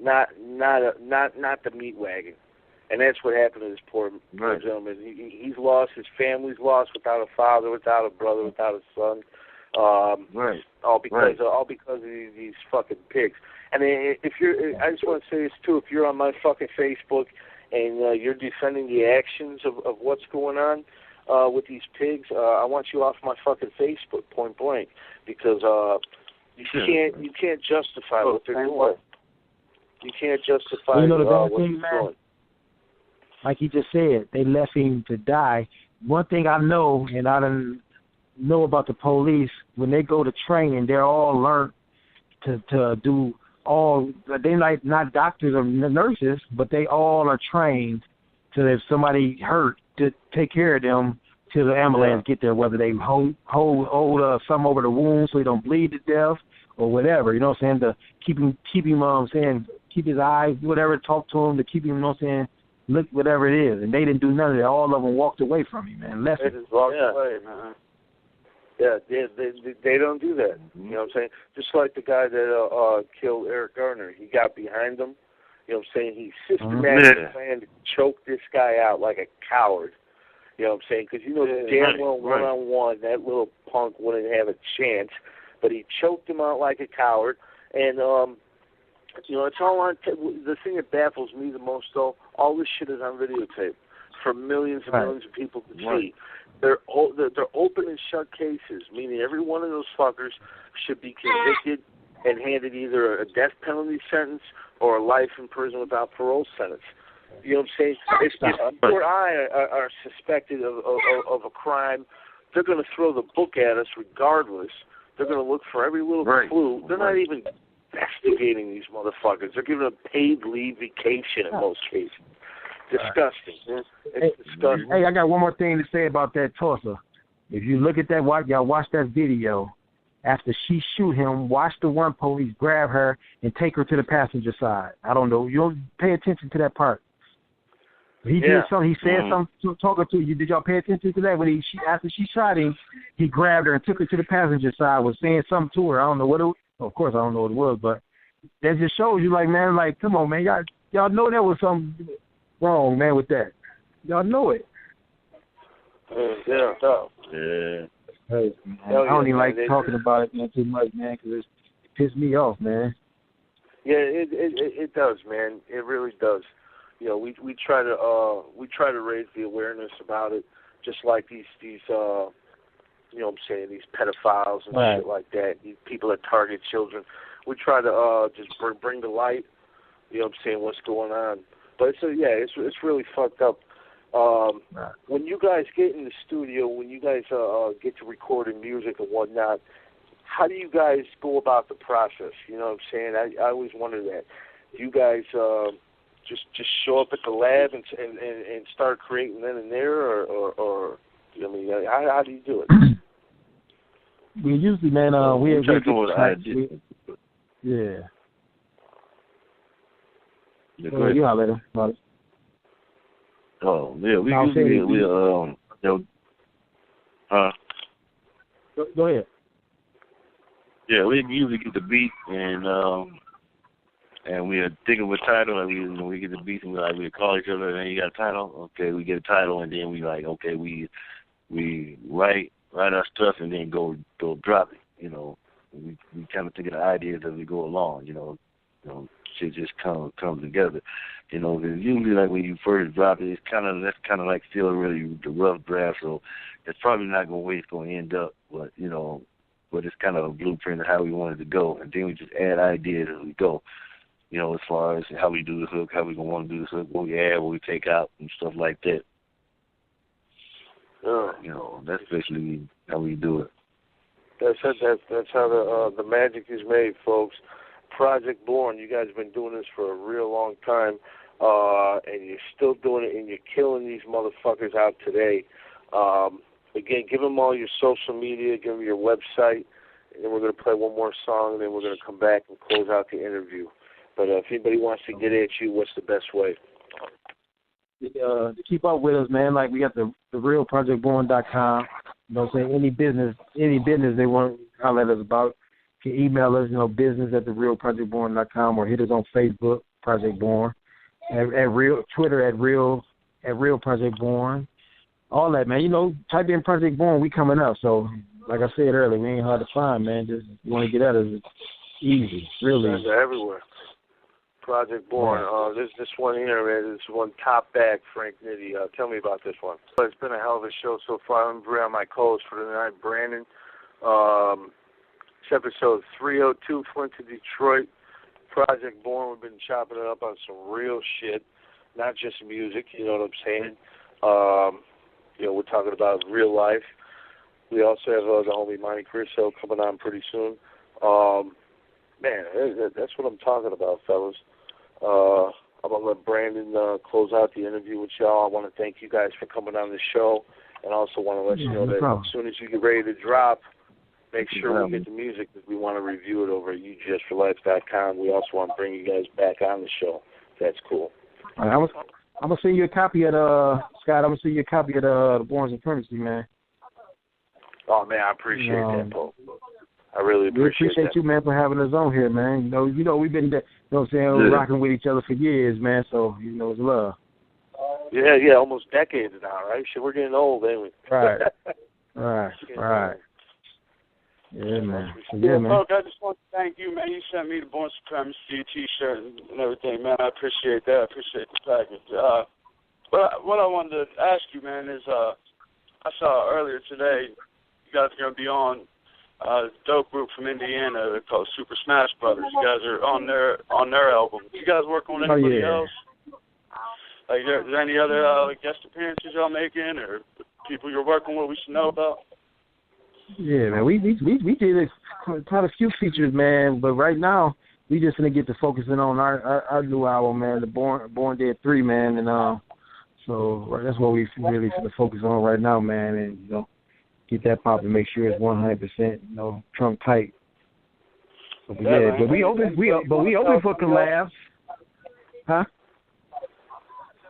not the meat wagon. And that's what happened to this poor gentleman. He's lost. His family's lost without a father, without a brother, without a son. All because of these fucking pigs. And I just want to say this too. If you're on my fucking Facebook and you're defending the actions of what's going on with these pigs, I want you off my fucking Facebook, point blank, because you can't justify what they're doing. You can't justify the bad what thing, they're doing. Like he just said, they left him to die. One thing I know, and I didn't know about the police, when they go to training, they're all learned to do all. They're like not doctors or nurses, but they all are trained to, if somebody hurt, to take care of them till the ambulance get there. Whether they hold some over the wound so he don't bleed to death or whatever. You know what I'm saying? To keep him keep his eyes, whatever. Talk to him to keep him. You know what I'm saying? Look, whatever it is, and they didn't do none of that. All of them walked away from him, man. They just walked away, man. Yeah, they don't do that. You know what I'm saying? Just like the guy that killed Eric Garner, he got behind him. You know what I'm saying? He systematically planned to choke this guy out like a coward. You know what I'm saying? Because you know damn well one-on-one that little punk wouldn't have a chance, but he choked him out like a coward, and you know, it's all on. The thing that baffles me the most, though, all this shit is on videotape for millions and millions of people to see. They're open and shut cases, meaning every one of those fuckers should be convicted and handed either a death penalty sentence or a life in prison without parole sentence. You know what I'm saying? If you or I are suspected of a crime, they're going to throw the book at us regardless. They're going to look for every little clue. They're not even investigating these motherfuckers. They're giving a paid leave vacation in most cases. Disgusting. It's disgusting. Hey, I got one more thing to say about that Tulsa. If you look at that, y'all watch that video. After she shoot him, watch the one police grab her and take her to the passenger side. I don't know. You don't pay attention to that part. He did something. He said something talking to you. Did y'all pay attention to that? When after she shot him, he grabbed her and took her to the passenger side. Was saying something to her. I don't know what it was. Of course, I don't know what it was, but that just shows you, like, man, like, come on, man, y'all know there was something wrong, man, with that. Y'all know it. Hey, man, I don't even like talking about it, man, too much, man, because it pissed me off, man. Yeah, it does, man. It really does. You know, we try to raise the awareness about it, just like these you know what I'm saying, these pedophiles and shit like that, these people that target children. We try to just bring to light, you know what I'm saying, what's going on. But it's really fucked up. When you guys get in the studio, when you guys get to recording music and whatnot, how do you guys go about the process? You know what I'm saying? I always wonder that. Do you guys just show up at the lab and start creating then and there, or I mean, how do you do it? We usually, man, we get you holler about it. Oh, yeah, we usually Go ahead. Yeah, we usually get the beat and we are thinking of a title, and we get the beat and we call each other, and you got a title? Okay, we get a title, and then we like, okay, we write our stuff and then go drop it. You know, we kind of think of the ideas as we go along. You know, shit just comes together. You know, cause usually like when you first drop it, that's kind of like still really the rough draft. So it's probably not going to where it's going to end up. But you know, it's kind of a blueprint of how we want it to go, and then we just add ideas as we go. You know, as far as how we do the hook, how we gonna want to do the hook, what we add, what we take out, and stuff like that. You know, that's basically how we do it. That's how the magic is made, folks. Project Born. You guys have been doing this for a real long time, and you're still doing it, and you're killing these motherfuckers out today. Again, give them all your social media, give them your website, and then we're going to play one more song, and then we're going to come back and close out the interview. But if anybody wants to get at you, what's the best way? To keep up with us, man, like we got the realprojectborn.com. You know what I'm saying? Any business they want to holler at us about, you can email us, business@therealprojectborn.com, or hit us on Facebook, Project Born, Twitter at Real Project Born. All that, man. Type in Project Born, we coming up. So, like I said earlier, we ain't hard to find, man. Just you want to get at us, it's easy, really. They're everywhere. Project Born. There's this one here, man. This one top back, Frank Nitti. Tell me about this one. It's been a hell of a show so far. I'm bringing on my co-host for the night, Brandon. It's episode 302, Flint to Detroit. Project Born. We've been chopping it up on some real shit, not just music. You know what I'm saying? We're talking about real life. We also have the homie Monte Cristoe coming on pretty soon. Man, that's what I'm talking about, fellas. I'm going to let Brandon close out the interview with y'all. I want to thank you guys for coming on the show, and also want to let you know that as soon as you get ready to drop, make sure we get the music, because we want to review it over at youjustforlife.com. We also want to bring you guys back on the show. That's cool. All right, I'm going to send you a copy of Scott, I'm going to send you a copy of the Born Supremacy, man. Oh, man, I appreciate that, Pope. I really we appreciate that. you, man, for having us on here, man. We've been, rocking with each other for years, man. So it's love. Yeah, almost decades now, right? Shit, we're getting old, ain't we? Right. Yeah, man. Look, I just want to thank you, man. You sent me the Born Supremacy T-shirt and everything, man. I appreciate that. I appreciate the package. But what I wanted to ask you, man, is I saw earlier today you guys are going to be on dope group from Indiana. They're called Super Smash Brothers. You guys are on their album. You guys work on anybody else? Like, is there any other guest appearances y'all making, or people you're working with we should know about? Yeah, man. We did quite a few features, man. But right now we just gonna get to focusing on our new album, man, the Born Dead 3, man, and so that's what we really gonna focus on right now, man, and get that pop and make sure it's 100%, trunk tight. But but we open for collabs, huh?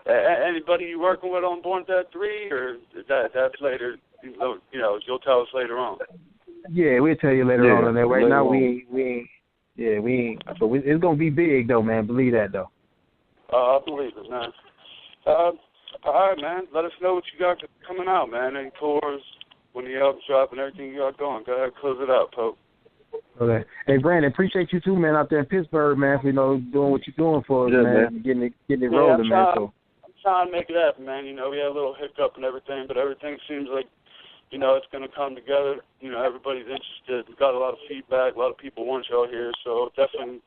Anybody you working with on Born Dead 3, or that's later? You'll tell us later on. Yeah, we'll tell you later on. And right now we ain't. So it's gonna be big though, man. Believe that though. I believe it, man. All right, man. Let us know what you got coming out, man. Any tours, when the album's dropping, everything you got going. Go ahead and close it out, Pope. Okay. Hey, Brandon, appreciate you too, man, out there in Pittsburgh, man, for doing what you're doing for us, man. Getting it rolling, man. So I'm trying to make it happen, man. We had a little hiccup and everything, but everything seems like it's going to come together. Everybody's interested. We've got a lot of feedback. A lot of people want y'all here, so definitely,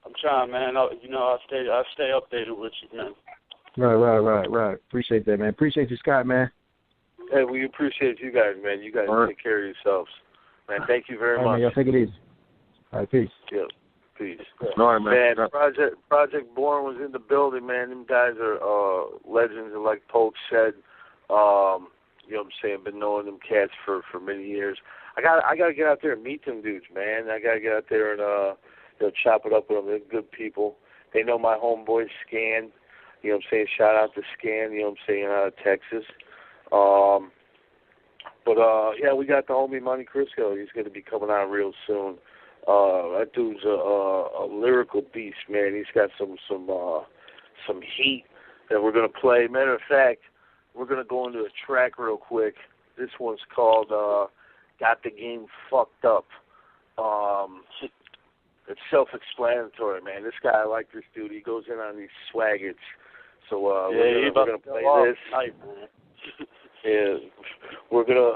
I'm trying, man. I stay updated with you, man. Right. Appreciate that, man. Appreciate you, Scott, man. Hey, we appreciate you guys, man. You guys take care of yourselves. Man, thank you very much. Man, y'all take it easy. All right, peace. Yeah, peace. All right, man. Project Born was in the building, man. Them guys are legends, and like Polk said, you know what I'm saying, been knowing them cats for many years. I gotta get out there and meet them dudes, man. I gotta get out there and chop it up with them. They're good people. They know my homeboy Scan. You know what I'm saying? Shout out to Scan. You know what I'm saying? Out of Texas. But we got the homie Monte Cristoe. He's gonna be coming out real soon. That dude's a lyrical beast, man. He's got some heat that we're gonna play. Matter of fact, we're going to go into a track real quick. This one's called Got the Game Fucked Up. It's self-explanatory, man. This guy, I like this dude. He goes in on these swaggets. So we're going to play this. Yeah, we're gonna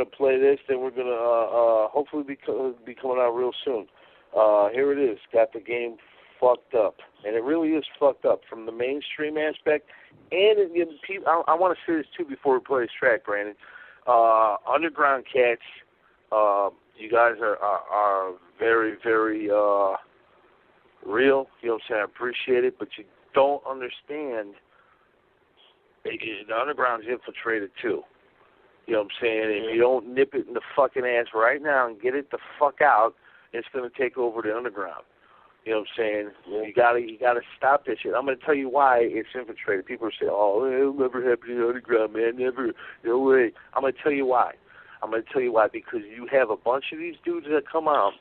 play this. Then we're gonna hopefully be coming out real soon. Here it is. Got the Game Fucked Up, and it really is fucked up from the mainstream aspect. And I want to say this too before we play this track, Brandon. Underground cats You guys are very, very real. You know what I'm saying? I appreciate it, but you don't understand. The underground's infiltrated too. You know what I'm saying? If you don't nip it in the fucking ass right now and get it the fuck out, it's gonna take over the underground. You know what I'm saying? You gotta stop that shit. I'm gonna tell you why it's infiltrated. People are saying, "Oh, it'll never happen in the underground, man. Never, no way." I'm gonna tell you why. Because you have a bunch of these dudes that come out.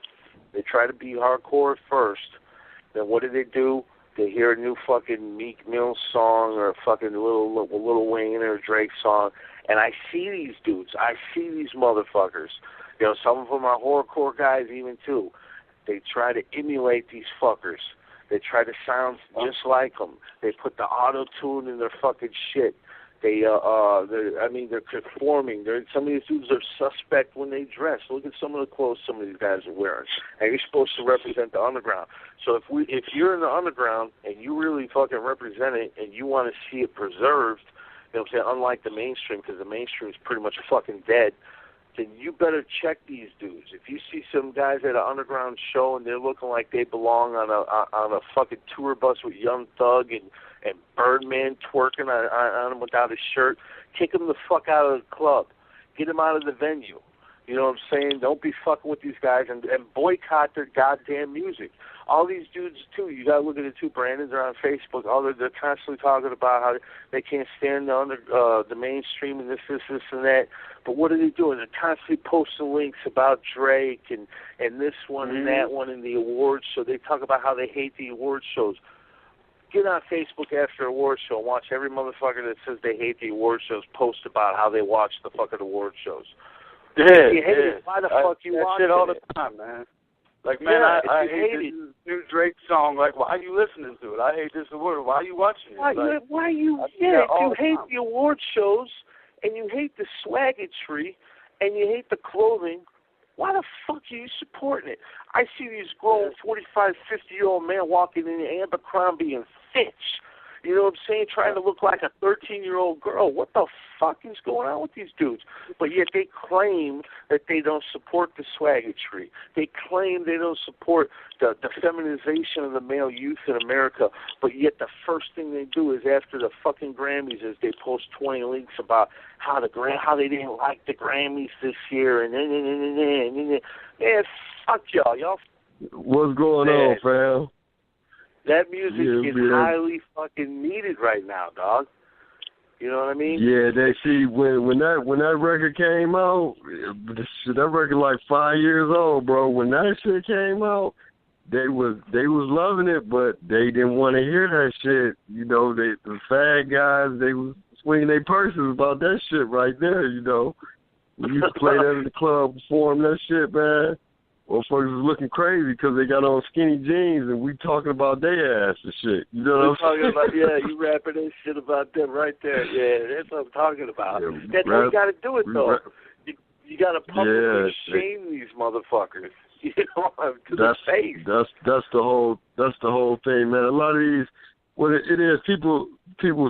They try to be hardcore at first. Then what do? They hear a new fucking Meek Mill song or a fucking Lil Wayne or a Drake song, and I see these dudes. I see these motherfuckers. You know, some of them are horrorcore guys even too. They try to emulate these fuckers. They try to sound just like them. They put the auto-tune in their fucking shit. They're conforming. Some of these dudes are suspect when they dress. Look at some of the clothes some of these guys are wearing. And you're supposed to represent the underground. So if you're in the underground and you really fucking represent it and you want to see it preserved, you know what I'm saying, unlike the mainstream, because the mainstream is pretty much fucking dead, then you better check these dudes. If you see some guys at an underground show and they're looking like they belong on a fucking tour bus with Young Thug and Birdman twerking on him without his shirt, kick him the fuck out of the club. Get him out of the venue. You know what I'm saying? Don't be fucking with these guys and boycott their goddamn music. All these dudes, too, you got to look at it, too. Brandon's are on Facebook. They're constantly talking about how they can't stand the mainstream and this, and that. But what are they doing? They're constantly posting links about Drake and this one and that one and the awards show. They talk about how they hate the award shows. Get on Facebook after award show and watch every motherfucker that says they hate the award shows post about how they watch the fucking award shows. Yeah, if you hate it, why the fuck you watch shit all it? The time, man. Like, man, I hate this new Drake song. Like, why are you listening to it? I hate this award. Why are you watching it? If you hate the award shows and you hate the swaggotry and you hate the clothing, why the fuck are you supporting it? I see these grown 45, 50-year-old men walking in Abercrombie and Fitch. You know what I'm saying? Trying to look like a 13-year-old girl. What the fuck is going on with these dudes? But yet they claim that they don't support the swaggotry. They claim they don't support the feminization of the male youth in America. But yet the first thing they do is after the fucking Grammys is they post 20 links about how they didn't like the Grammys this year and man, fuck y'all. Y'all. What's going on, fam? That music is highly fucking needed right now, dog. You know what I mean? Yeah, they see when that record came out, that record like 5 years old, bro. When that shit came out, they was loving it, but they didn't want to hear that shit. You know, the fag guys, they was swinging their purses about that shit right there. You know, we used to play that in the club, perform that shit, man. Well, folks was looking crazy because they got on skinny jeans and we talking about their ass and shit. You know what I'm saying? You rapping that shit about them right there. Yeah, that's what I'm talking about. Yeah, that's how you got to do it, though. You got to publicly shame these motherfuckers. You know, to the face. That's the whole thing, man. A lot of these, what it is, people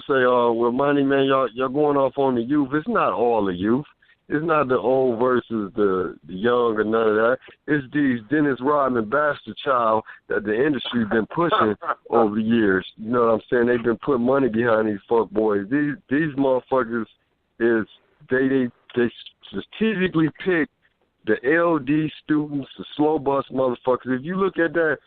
say, oh, well, Monty, man, y'all going off on the youth. It's not all the youth. It's not the old versus the young or none of that. It's these Dennis Rodman bastard child that the industry been pushing over the years. You know what I'm saying? They've been putting money behind these fuck boys. These motherfuckers they strategically pick the LD students, the slow bus motherfuckers. If you look at that,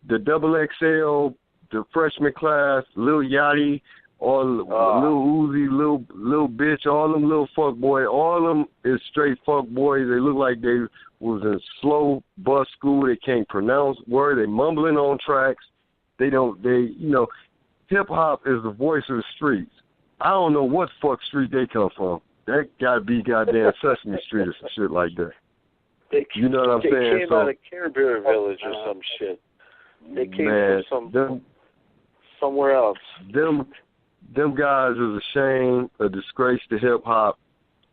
the XXL, the freshman class, Lil Yachty, all Lil Uzi, Lil Bitch, all them little fuck boy, all of them is straight fuck boys. They look like they was in slow bus school. They can't pronounce words. They mumbling on tracks. Hip hop is the voice of the streets. I don't know what fuck street they come from. That gotta be goddamn Sesame Street or some shit like that. You know what I'm saying? They came out of Canterbury Village or some shit. They came from somewhere else. Them guys is a shame, a disgrace to hip-hop,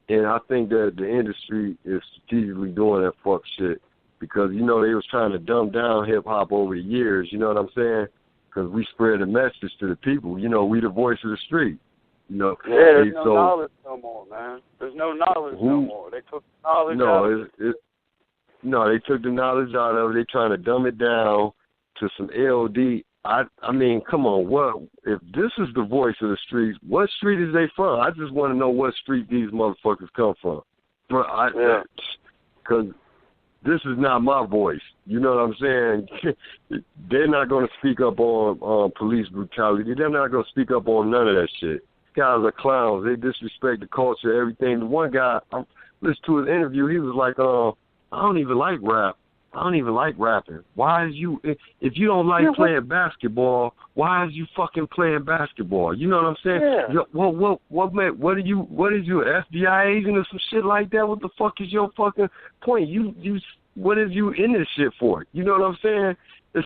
and I think that the industry is strategically doing that fuck shit because, you know, they was trying to dumb down hip-hop over the years, you know what I'm saying? Because we spread a message to the people. You know, we the voice of the street. You know, there's no knowledge no more, man. There's no knowledge no more. They took knowledge out of it. No, they took the knowledge out of it. They trying to dumb it down to some LD. I mean, come on, what if this is the voice of the streets? What street is they from? I just want to know what street these motherfuckers come from. Because this is not my voice. You know what I'm saying? They're not going to speak up on police brutality. They're not going to speak up on none of that shit. Guys are clowns. They disrespect the culture, everything. The one guy, I listened to his interview, he was like, I don't even like rap. I don't even like rapping. Why is you, if you don't like playing basketball, why is you fucking playing basketball? You know what I'm saying? Yeah. What is you, an FBI agent or some shit like that? What the fuck is your fucking point? What is you in this shit for? You know what I'm saying? If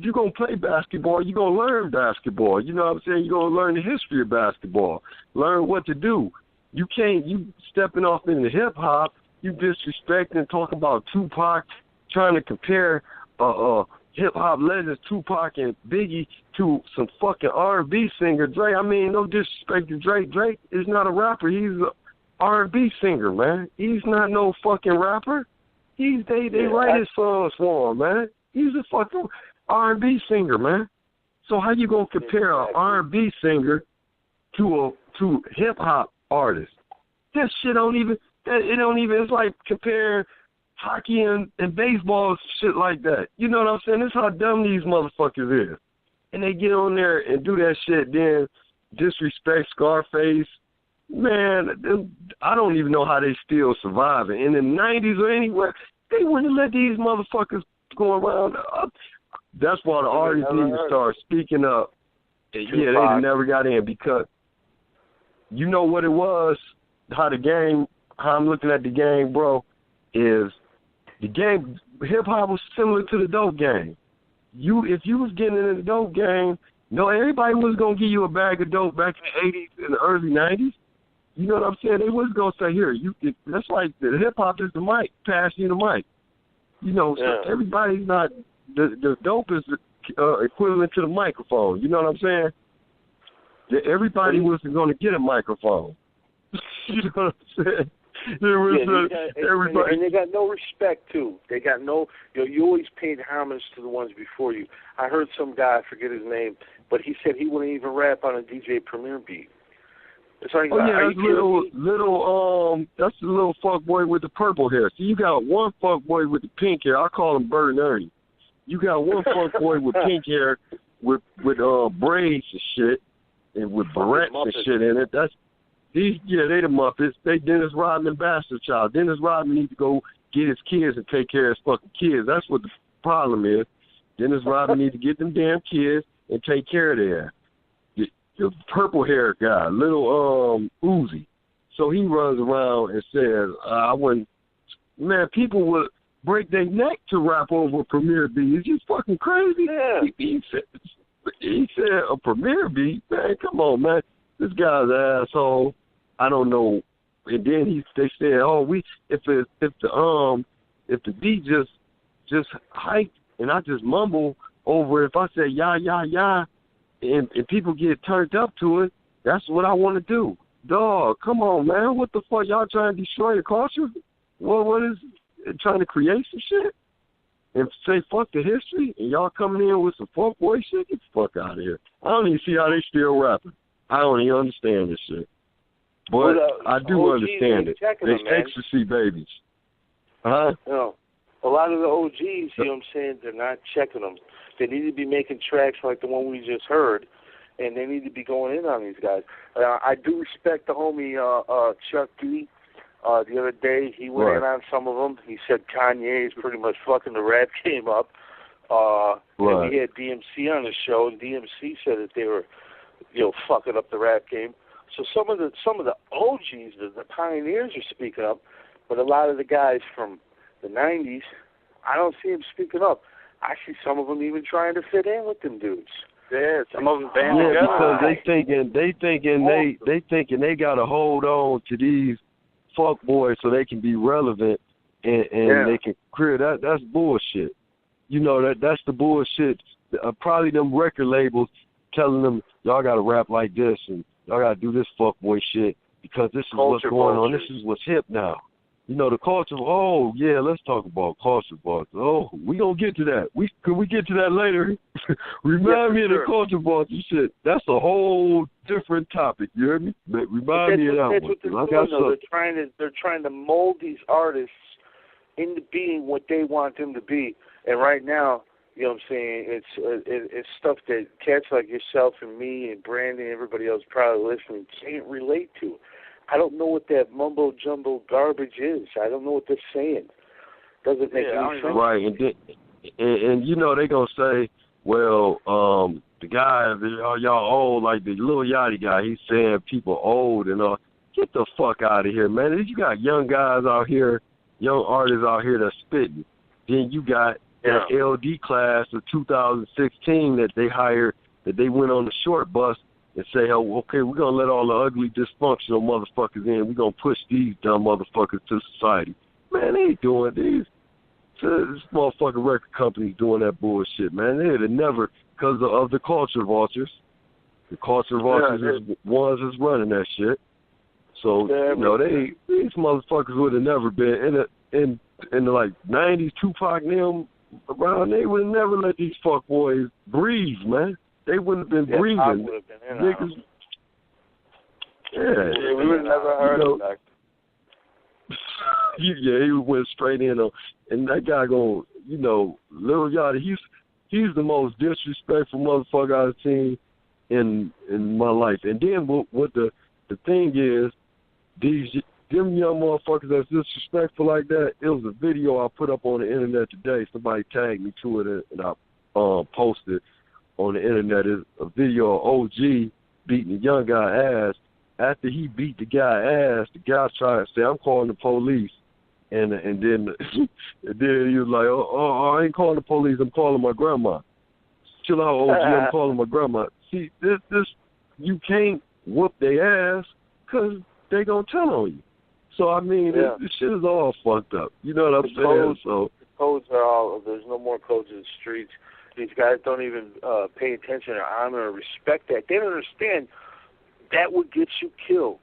you're going to play basketball, you're going to learn basketball. You know what I'm saying? You're going to learn the history of basketball. Learn what to do. You stepping off into hip-hop, you disrespecting, talking about Tupac, trying to compare hip-hop legends Tupac and Biggie to some fucking R&B singer, Dre. I mean, no disrespect to Drake. Drake is not a rapper. He's an R&B singer, man. He's not no fucking rapper. They write his songs for him, man. He's a fucking R&B singer, man. So how you gonna compare an R&B singer to hip hop artist? That shit don't even. It's like comparing hockey and baseball, shit like that. You know what I'm saying? This is how dumb these motherfuckers is. And they get on there and do that shit, then disrespect Scarface. Man, I don't even know how they still surviving. In the 90s or anywhere, they wouldn't let these motherfuckers go around. That's why the artists need to start speaking up. Yeah, they never got in because you know what it was, how I'm looking at the game, bro, is the game, hip-hop was similar to the dope game. If you was getting into the dope game, everybody was going to give you a bag of dope back in the 80s and the early 90s. You know what I'm saying? They was going to say, here, that's like the hip-hop is the mic, pass you the mic. You know, so everybody's not, the dope is equivalent to the microphone. You know what I'm saying? Everybody wasn't going to get a microphone. You know what I'm saying? Everybody. And they got no respect, too. They got no, you always paid homage to the ones before you. I heard some guy, I forget his name, but he said he wouldn't even rap on a DJ Premier beat. It's like, that's that's the little fuck boy with the purple hair. So you got one fuck boy with the pink hair. I call him Bert and Ernie. You got one fuck boy with pink hair with braids and shit and with barrettes and shit in it. They the Muppets. They Dennis Rodman bastard child. Dennis Rodman needs to go get his kids and take care of his fucking kids. That's what the problem is. Dennis Rodman needs to get them damn kids and take care of their. The purple hair guy, little Uzi. So he runs around and says, I wouldn't, man, people would break their neck to rap over a Premier beat. Is you fucking crazy? Yeah. He said a Premier beat? Man, come on, man. This guy's an asshole. I don't know. And then they said, if the beat just hiked and I just mumble over it, if I say yeah, yeah, yeah, and people get turned up to it, that's what I want to do. Dog, come on, man. What the fuck? Y'all trying to destroy the culture? What is it, trying to create some shit? And say fuck the history? And y'all coming in with some fuck boy shit? Get the fuck out of here. I don't even see how they still rapping. I don't even understand this shit. But I do understand it. They ecstasy babies. Huh? No. A lot of the OGs, you know what I'm saying, they're not checking them. They need to be making tracks like the one we just heard, and they need to be going in on these guys. I do respect the homie Chuck D. The other day, he went in on some of them. He said Kanye is pretty much fucking the rap game up. And we had DMC on the show, and DMC said that they were, fucking up the rap game. So some of the OGs, the pioneers, are speaking up, but a lot of the guys from the 90s, I don't see them speaking up. I see some of them even trying to fit in with them dudes. Yeah, some of them band together. Because they thinking they got to hold on to these fuck boys so they can be relevant and they can create that. That's bullshit. You know that's the bullshit. Probably them record labels telling them y'all got to rap like this and y'all got to do this fuck boy shit because this is what's going on. This is what's hip now. the culture. Oh yeah, let's talk about culture bars. Oh, we gonna get to that. Can we get to that later? Remind me of the culture bars and shit. That's a whole different topic. You hear me? But remind me of that one. They're trying to mold these artists into being what they want them to be. And right now, you know what I'm saying, it's stuff that cats like yourself and me and Brandon and everybody else probably listening can't relate to. I don't know what that mumbo-jumbo garbage is. I don't know what they're saying. Doesn't make any sense. Right, and they going to say, well, the guy, y'all old, like the Lil Yachty guy, he's saying people old and all. Get the fuck out of here, man. You got young guys out here, young artists out here that's spitting. Then you got that LD class of 2016 that they hired, that they went on the short bus and say, oh, okay, we're going to let all the ugly, dysfunctional motherfuckers in. We're going to push these dumb motherfuckers to society. Man, they ain't doing these. This motherfucking record companies doing that bullshit, man. They'd have never, because of the culture vultures. The culture vultures is ones that's running that shit. So, these motherfuckers would have never been in the like 90s, Tupac and them around, they would have never let these fuck boys breathe, man. They wouldn't have been breathing. Niggas. Yeah. We would have never heard of that. Yeah, he went straight in on, and that guy going, Lil Yachty, he's the most disrespectful motherfucker I've seen in my life. And then what the thing is, them young motherfuckers that's disrespectful like that, it was a video I put up on the internet today. Somebody tagged me to it, and I posted on the internet. Is a video of OG beating the young guy ass. After he beat the guy ass, the guy tried to say, I'm calling the police. And then he was like, oh, I ain't calling the police, I'm calling my grandma. Chill out, OG, I'm calling my grandma. See, this you can't whoop their ass because they going to tell on you. So, I mean, this shit is all fucked up. You know what I'm saying? So codes are all, there's no more codes in the streets. These guys don't even pay attention or honor or respect that. They don't understand that would get you killed.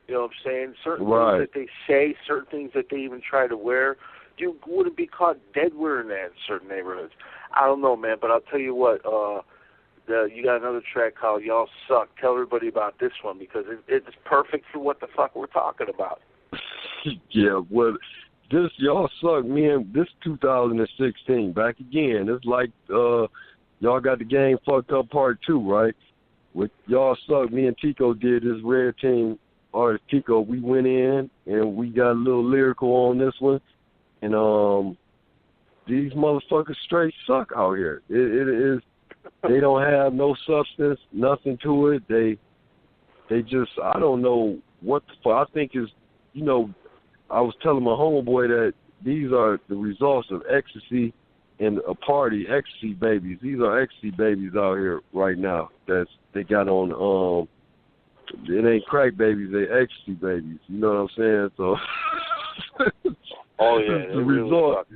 You know what I'm saying? Certain things that they say, certain things that they even try to wear, you wouldn't be caught dead wearing that in certain neighborhoods. I don't know, man, but I'll tell you what, you got another track called Y'all Suck. Tell everybody about this one because it's perfect for what the fuck we're talking about. Yeah, well, this Y'all Suck, man, this 2016, back again. It's like y'all got the game fucked up part 2, right? With Y'all Suck, me and Tico did this Red Team artist Tico. We went in and we got a little lyrical on this one. And these motherfuckers straight suck out here. It is, they don't have no substance, nothing to it. They just, I don't know what the fuck. I think is, I was telling my homeboy that these are the results of ecstasy and a party, ecstasy babies. These are ecstasy babies out here right now they got on, it ain't crack babies, they ecstasy babies. You know what I'm saying? So, oh yeah, the result.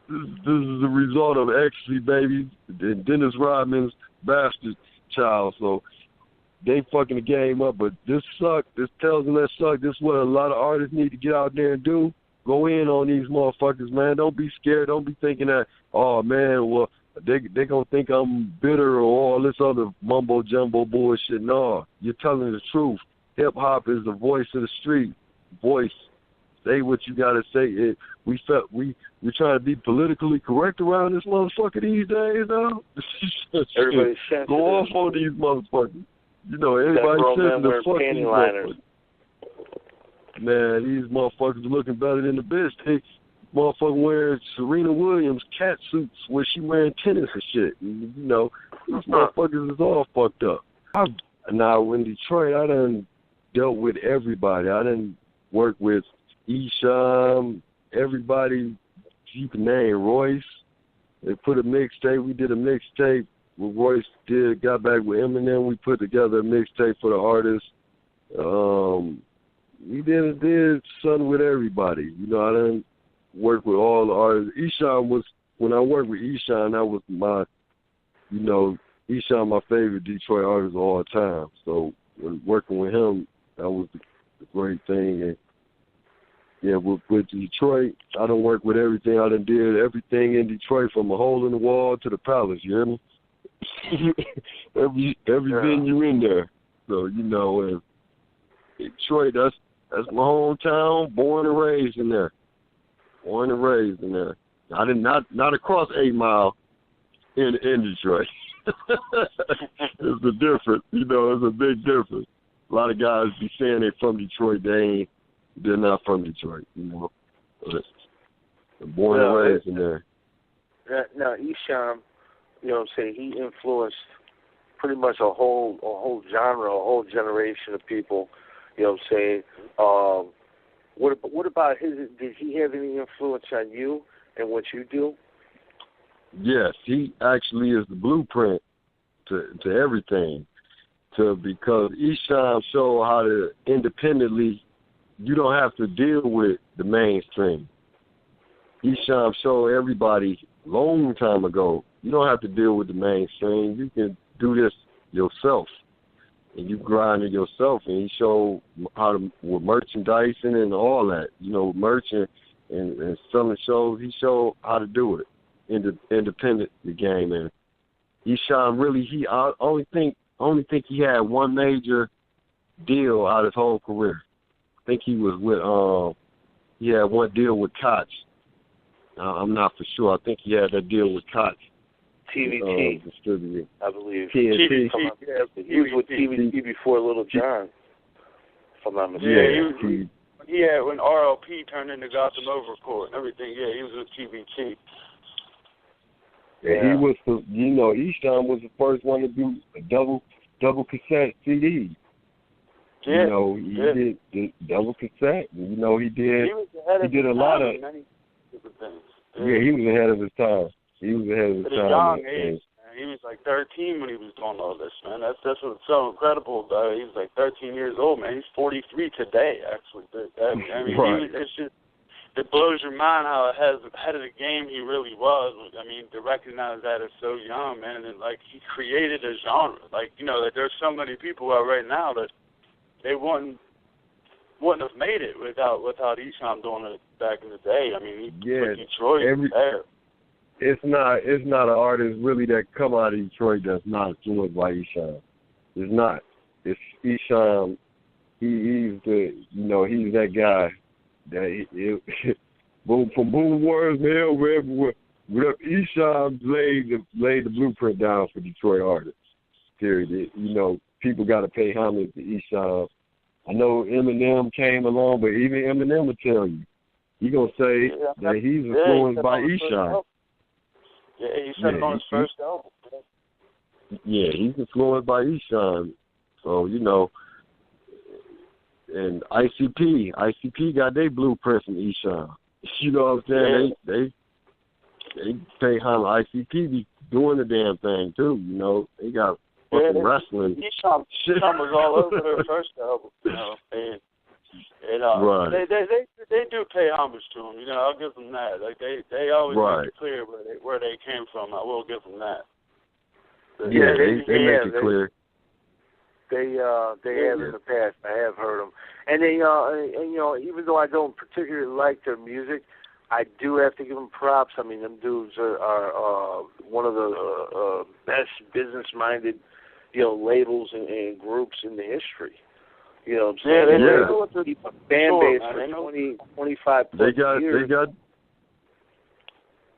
This is the result of ecstasy babies and Dennis Rodman's bastard child. So they fucking the game up. But this suck. This tells them that suck. This is what a lot of artists need to get out there and do. Go in on these motherfuckers, man. Don't be scared. Don't be thinking that, oh man, well they gonna think I'm bitter or all this other mumbo jumbo bullshit. No, you're telling the truth. Hip hop is the voice of the street. Voice. Say what you gotta say. We're trying to be politically correct around this motherfucker these days, though. Everybody's sensitive. Go off on these motherfuckers. Everybody's sensitive. Fuck these motherfuckers. Man, these motherfuckers are looking better than the bitch. They motherfucker wearing Serena Williams cat suits where she wearing tennis and shit. These motherfuckers is all fucked up. Now, in Detroit, I done dealt with everybody. I done worked with Esham, everybody you can name, Royce. They put a mixtape. We did a mixtape. Royce got back with Eminem. We put together a mixtape for the artists. We did something with everybody. I done work with all the artists. Esham was, when I worked with Esham, that was my, Esham my favorite Detroit artist of all time. So when working with him, that was the great thing. And with Detroit, I done worked with everything. I done did everything in Detroit from a hole in the wall to the Palace, you hear me? every venue in there. So, you know, and Detroit, that's my hometown, born and raised in there. I did not across 8 Mile in Detroit. It's a difference, you know, it's a big difference. A lot of guys be saying they're from Detroit, they're not from Detroit, you know. They're born and raised in there. Now, Esham, you know what I'm saying, he influenced pretty much a whole genre, a whole generation of people, you know what I'm saying. What about did he have any influence on you and what you do? Yes, he actually is the blueprint to everything. Because Esham showed how to independently, you don't have to deal with the mainstream. Esham showed everybody long time ago, you don't have to deal with the mainstream. You can do this yourself. And you grind it yourself. And he showed how to, with merchandising and all that, you know, merchant and selling shows, he showed how to do it. Independent the game. And Esham really, I only think he had one major deal out of his whole career. I think he was with he had one deal with Koch. I'm not for sure. I think he had that deal with Koch. TVT, distributor, I believe. TNT. He was with TVT before Little John, if I'm not mistaken. Yeah, he had when RLP turned into Gotham Overcourt and everything. Yeah, he was with TVT. Yeah, he was Esham was the first one to do a double cassette CD. Yeah, you know, he did the double cassette. You know, he did a lot of many different things. Yeah, he was ahead of his time. He was ahead of his time. At a young age, man. He was like 13 when he was doing all this, man. That's what's so incredible about it. He was like 13 years old, man. He's 43 today, actually. I mean, right. it's just, it blows your mind how ahead of the game he really was. I mean, to recognize that at so young, man, and like he created a genre. Like, you know, that there's so many people out right now that they wouldn't have made it without Esham doing it back in the day. I mean, with Detroit there. It's not an artist really that come out of Detroit that's not influenced by Esham. It's not. It's Esham. He's that guy that from Boom Wars to hell, wherever Esham laid the blueprint down for Detroit artists. Period. You know, people got to pay homage to Esham. I know Eminem came along, but even Eminem would tell you, he gonna say that he's influenced by Esham. Yeah, he said it on his first album. Yeah, he's influenced by Esham. So, you know, and ICP got their blueprint from Esham. You know what I'm saying? They pay homage. ICP be doing the damn thing too. You know, they got fucking wrestling. Esham was all over their first album. You know, and right. They do pay homage to him. You know, I'll give them that. Like they always make it clear where they came from. I will give them that. But they make it clear. They have in the past. I have heard them, and they you know, even though I don't particularly like their music, I do have to give them props. I mean, them dudes are one of the best business-minded, you know, labels and groups in the history. You know what I'm saying? They keep a fan base for 20, 25 plus years.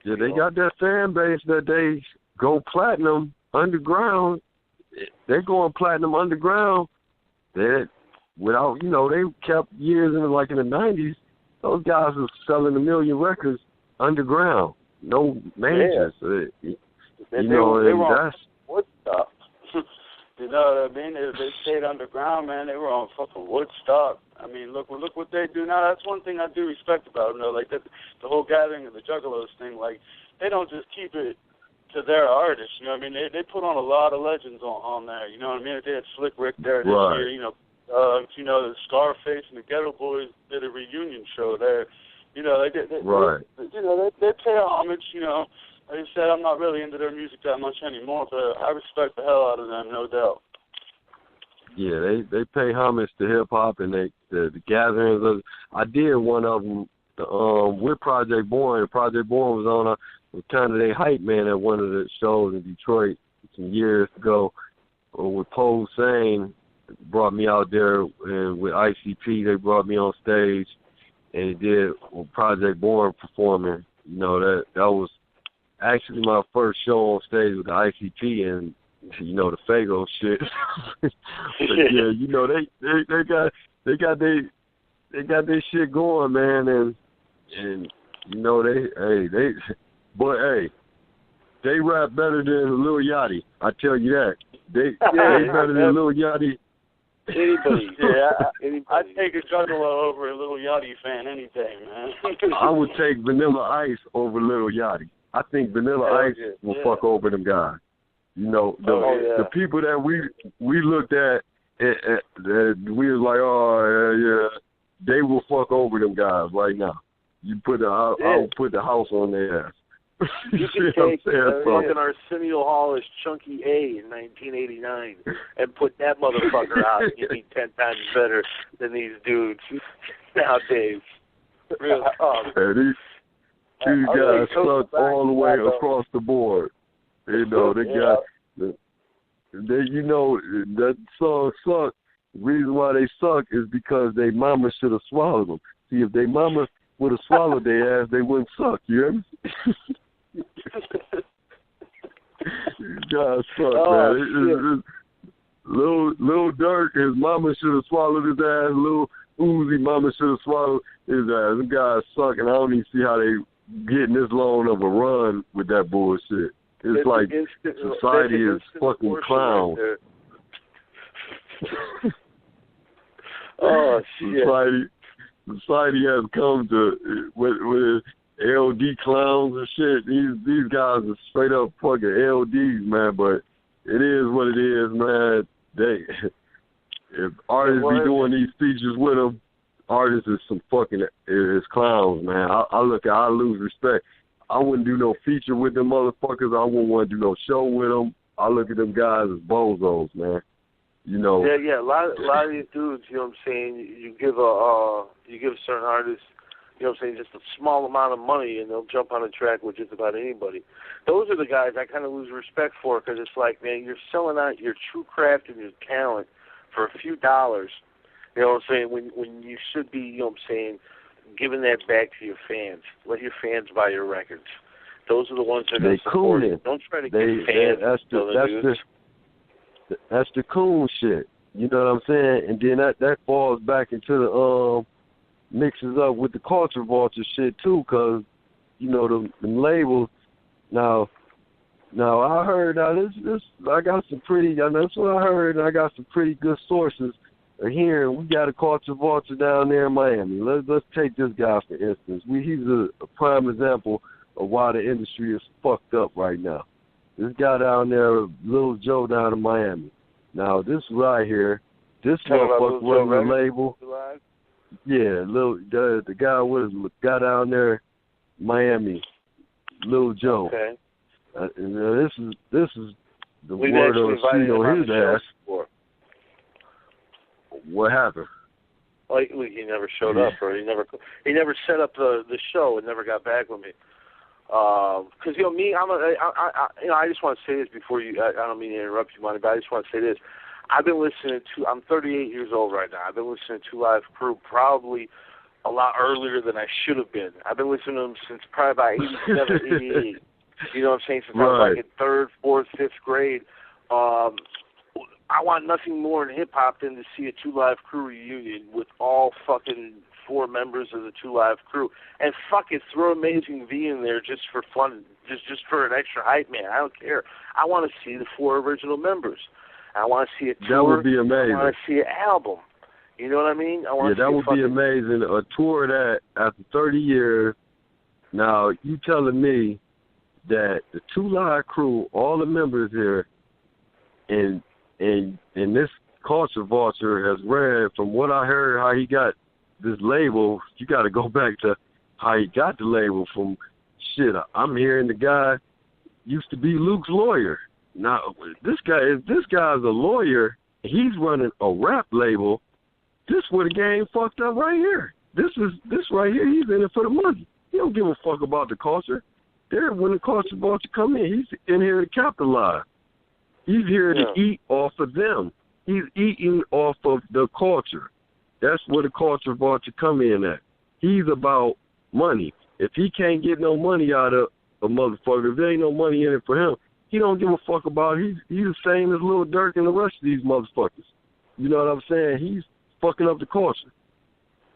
They got that fan base that they go platinum underground. They're going platinum underground. That without, you know, they kept years in the 90s. Those guys were selling 1 million records underground, no majors. They were on Woodstock. You know what I mean? They stayed underground, man. They were on fucking Woodstock. I mean, look what they do now. That's one thing I do respect about them, though. Like the whole gathering of the Juggalos thing. Like they don't just keep it to their artists. You know what I mean? They put on a lot of legends on there. You know what I mean? They had Slick Rick there this year. You know, the Scarface and the Ghetto Boys did a reunion show there. You know, they pay homage. You know, like I said, I'm not really into their music that much anymore, but I respect the hell out of them, no doubt. Yeah, they pay homage to hip hop, and the gatherings of. I did one of them with Project Born. Project Born was kind of their hype man at one of the shows in Detroit some years ago. With Pole Sane brought me out there, and with ICP they brought me on stage, and did Project Born performing. You know, that was actually my first show on stage with the ICP, and you know, the Fago shit. But yeah, you know, they got their shit going, man, and you know they rap better than Lil Yachty. I tell you that. They better than Lil Yachty. Anybody, I'd take a Juggalo over a Lil Yachty fan any day, man. I would take Vanilla Ice over Lil Yachty. I think Vanilla Ice will fuck over them guys. You know, the people that we looked at, we was like, oh, yeah, they will fuck over them guys right now. You put I'll put the house on their ass. You can take fucking Arsenio Hall as Chunky A in 1989 and put that motherfucker out and you'd be 10 times better than these dudes nowadays. Really? These guys suck all the way across the board. You know, they got, you know, that song suck. The reason why they suck is because they mama should have swallowed them. See, if they mama would have swallowed their ass, they wouldn't suck. You hear me? These guys suck, man. Lil Durk, his mama should have swallowed his ass. Lil Uzi, mama should have swallowed his ass. Them guys suck, and I don't even see how they getting this long of a run with that bullshit. It's like society is fucking clowns. Oh, shit. Society has come to with LD clowns and shit. These guys are straight up fucking LDs, man. But it is what it is, man. If artists be doing these features with them, artists is some fucking is clowns, man. I lose respect. I wouldn't do no feature with them motherfuckers. I wouldn't want to do no show with them. I look at them guys as bozos, man. You know. Yeah. A lot of these dudes, you know what I'm saying. You give a certain artist, you know what I'm saying, just a small amount of money, and they'll jump on a track with just about anybody. Those are the guys I kind of lose respect for, because it's like, man, you're selling out your true craft and your talent for a few dollars. You know what I'm saying? When you should be, you know what I'm saying, giving that back to your fans. Let your fans buy your records. Those are the ones that are support you. Don't try to get fans. That's the cool shit. You know what I'm saying? And then that falls back into the mixes up with the culture vulture shit too, because you know the labels. Now I heard this I got some pretty. That's what I heard, and I got some pretty good sources. Here we got a culture vulture down there in Miami. Let's take this guy for instance. He's a prime example of why the industry is fucked up right now. This guy down there, Lil Joe down in Miami. Now this right here, this motherfucker wasn't the label. Yeah, the guy was guy down there, Miami, Lil Joe. Okay. This is the word on the street on his ass. Before. What happened? Like he never showed up, or he never set up the show and never got back with me. Because you know me, I just want to say this before you. I don't mean to interrupt you, Monty, but I just want to say this. I've been listening to. I'm 38 years old right now. I've been listening to Live Crew probably a lot earlier than I should have been. I've been listening to them since probably about 87, 88. You know what I'm saying? Since I was like in 3rd, 4th, 5th grade. I want nothing more in hip hop than to see a 2 Live Crew reunion with all fucking 4 members of the 2 Live Crew, and fuck it, throw Amazing V in there just for fun, just for an extra hype man. I don't care. I want to see the 4 original members. I want to see a tour. That would be amazing. I want to see an album. You know what I mean? That would be amazing. A tour of that after 30 years. Now you telling me that the 2 Live Crew, all the members here, and this culture vulture has read, from what I heard, how he got this label. You got to go back to how he got the label from. Shit, I'm hearing the guy used to be Luke's lawyer. Now, this guy's a lawyer, He's running a rap label. This where the game fucked up right here. This right here. He's in it for the money. He don't give a fuck about the culture. There, when the culture about to come in, he's in here to capitalize. He's here to eat off of them. He's eating off of the culture. That's where the culture about to come in at. He's about money. If he can't get no money out of a motherfucker, if there ain't no money in it for him, he don't give a fuck about it. He's the same as Lil Durk and the rest of these motherfuckers. You know what I'm saying? He's fucking up the culture.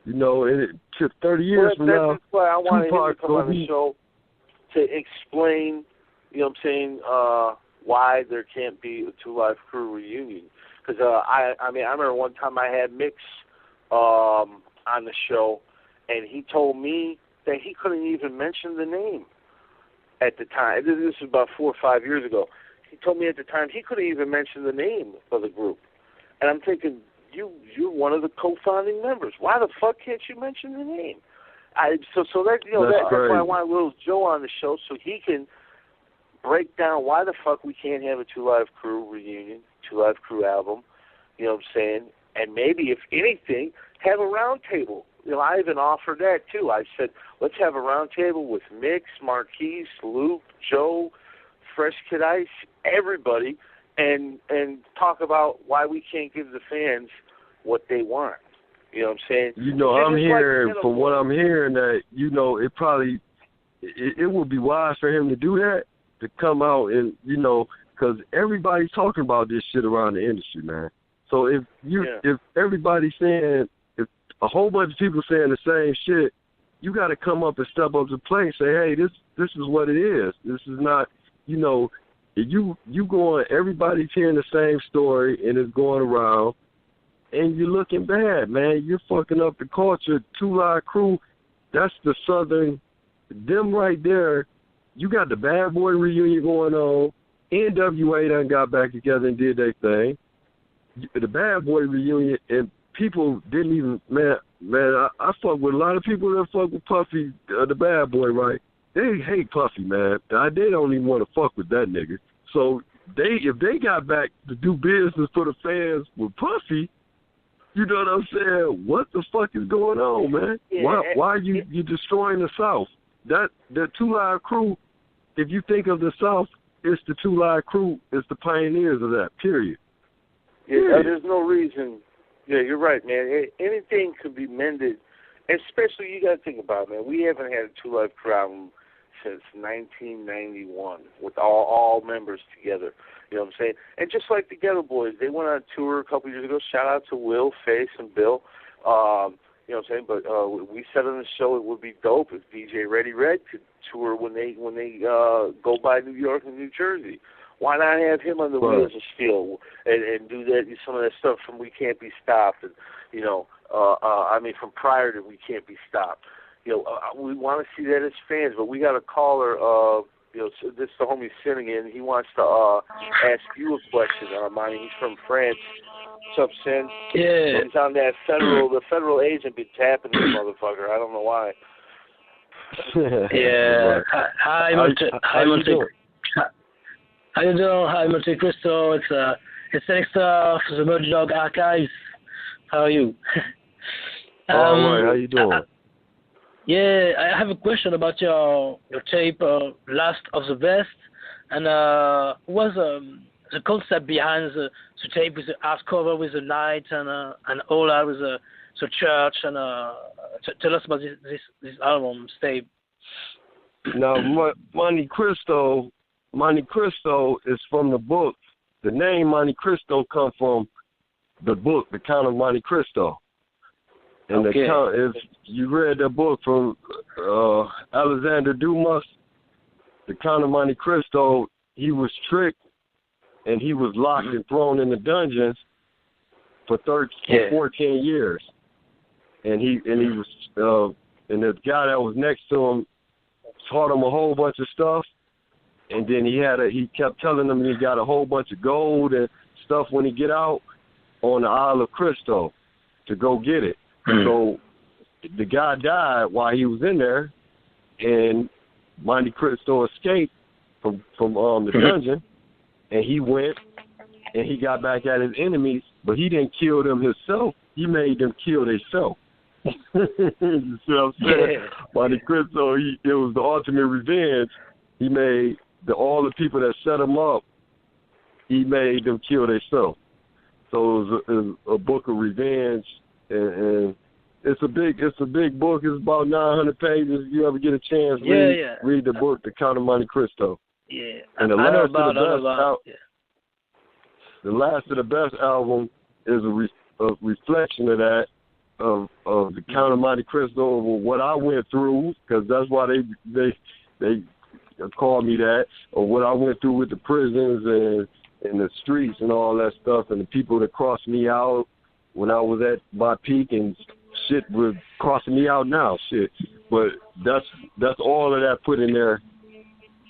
You know, and it took 30 years from now. That's why I wanted him to come on the show to explain, you know what I'm saying, why there can't be a Two Live Crew reunion. Because, I remember one time I had Mix on the show, and he told me that he couldn't even mention the name at the time. This is about 4 or 5 years ago. He told me at the time he couldn't even mention the name of the group. And I'm thinking, you're one of the co-founding members. Why the fuck can't you mention the name? That's why I want Lil Joe on the show, so he can break down why the fuck we can't have a Two Live Crew reunion, Two Live Crew album, you know what I'm saying? And maybe, if anything, have a round table. You know, I even offered that, too. I said, let's have a round table with Mix, Marquise, Luke, Joe, Fresh Kid Ice, everybody, and talk about why we can't give the fans what they want. You know what I'm saying? You know, I'm hearing, from what I'm hearing, that, you know, it would be wise for him to do that, to come out and, you know, because everybody's talking about this shit around the industry, man. So if everybody's saying, if a whole bunch of people saying the same shit, you got to come up and step up to the plate and say, hey, this is what it is. This is not, you know, you going, everybody's hearing the same story and it's going around, and you're looking bad, man. You're fucking up the culture. Two Live Crew, that's the Southern, them right there. You got the Bad Boy reunion going on. NWA done got back together and did their thing. The Bad Boy reunion, and people didn't even, man, I fuck with a lot of people that fuck with Puffy, the Bad Boy, right? They hate Puffy, man. They don't even want to fuck with that nigga. So if they got back to do business for the fans with Puffy, you know what I'm saying? What the fuck is going on, man? Yeah. Why are you destroying the South? That Two Live Crew, if you think of the South, it's the Two Live Crew, it's the pioneers of that, period. Yeah, there's no reason. Yeah, you're right, man. Anything could be mended, especially, you got to think about it, man. We haven't had a Two Live Crew album since 1991 with all members together. You know what I'm saying? And just like the Ghetto Boys, they went on tour a couple years ago. Shout out to Will, Face, and Bill. You know what I'm saying? But we said on the show it would be dope if DJ Ready Red could tour when they go by New York and New Jersey. Why not have him on the Wheels of Steel and do that, some of that stuff from We Can't Be Stopped, and you know, from prior to We Can't Be Stopped. You know, we want to see that as fans, but we got a caller. You know, so this is the homie Sin again. He wants to ask you a question, Monty. He's from France. What's up, Sin? Yeah. He's on that federal agent be tapping this motherfucker. I don't know why. Yeah. Hi, Monte. Hi, Monte. How you doing? Hi, Monte Cristoe. It's Dexter for the Murder Dog Archives. How are you? All right. How you doing? Yeah, I have a question about your tape, Last of the Best, and what was the concept behind the tape with the art cover with the light and all that with the church, and tell us about this album tape. Now, Monte Cristoe is from the book. The name Monte Cristoe comes from the book, The Count of Monte Cristo. And okay. If you read that book from Alexander Dumas, The Count of Monte Cristo, he was tricked and he was locked and thrown in the dungeons for 14 years. And he was and the guy that was next to him taught him a whole bunch of stuff. And then he kept telling him he got a whole bunch of gold and stuff when he get out on the Isle of Cristo to go get it. So the guy died while he was in there, and Monte Cristo escaped from the dungeon, and he went and he got back at his enemies, but he didn't kill them himself. He made them kill themselves. You see what I'm saying? Monte Cristoe, it was the ultimate revenge. He made all the people that set him up, he made them kill themselves. So it was a book of revenge, and it's a big book. It's about 900 pages. If you ever get a chance, read the book, The Count of Monte Cristoe. Yeah, and the last of the best album is a reflection of that, of The Count of Monte Cristoe, of what I went through, because that's why they called me that, or what I went through with the prisons and the streets and all that stuff, and the people that crossed me out when I was at my peak, and shit was crossing me out now, shit. But that's all of that put in there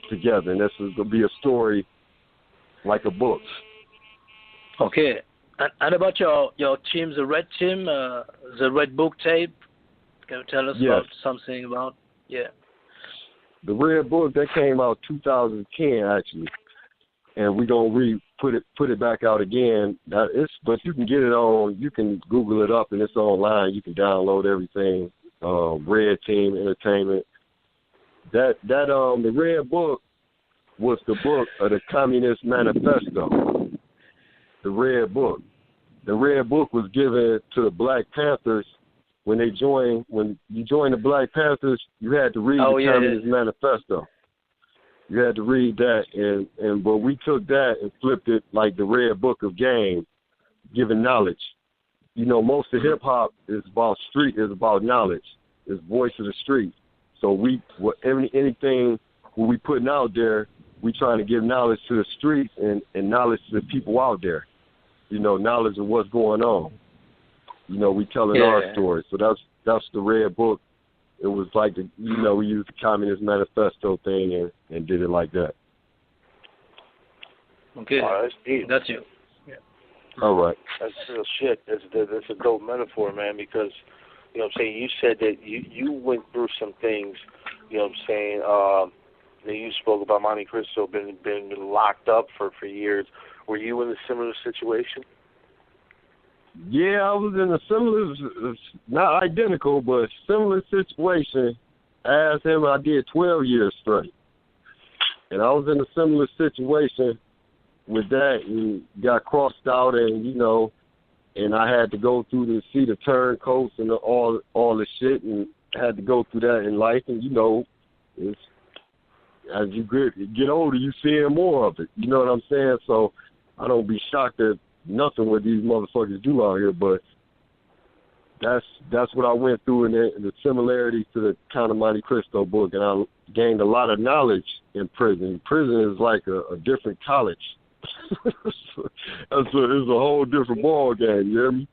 together, and this is going to be a story like a book. Okay. And about your team, the Red Team, the Red Book tape, can you tell us about something about? Yeah. The Red Book, that came out 2010, actually. And we're going to put it back out again. But you can get it on, you can Google it up, and it's online. You can download everything, Red Team Entertainment. The Red Book was the book of the Communist Manifesto. The Red Book. The Red Book was given to the Black Panthers when you joined the Black Panthers. You had to read the Communist Manifesto. You had to read that, but we took that and flipped it like the Red Book of game, giving knowledge. You know, most of hip hop is about knowledge. It's voice of the street. So anything when we putting out there, we trying to give knowledge to the streets and knowledge to the people out there. You know, knowledge of what's going on. You know, we telling our story. So that's the Red Book. It was like we used the Communist Manifesto thing and did it like that. Okay, that's deep. That's you. Yeah. All right. That's real shit. That's a dope metaphor, man. Because you know what I'm saying. You said that you went through some things. You know what I'm saying. That you spoke about Monte Cristoe been locked up for years. Were you in a similar situation? Yeah, I was in a similar, not identical, but similar situation as him. I did 12 years straight. And I was in a similar situation with that and got crossed out and I had to go through to see the turncoats and all the shit and had to go through that in life. And, it's, as you get older, you seeing more of it. You know what I'm saying? So I don't be shocked at nothing what these motherfuckers do out here, but that's what I went through in the similarities to the Count of Monte Cristoe book, and I gained a lot of knowledge in prison. Prison is like a different college. It's a whole different ball game, you hear me?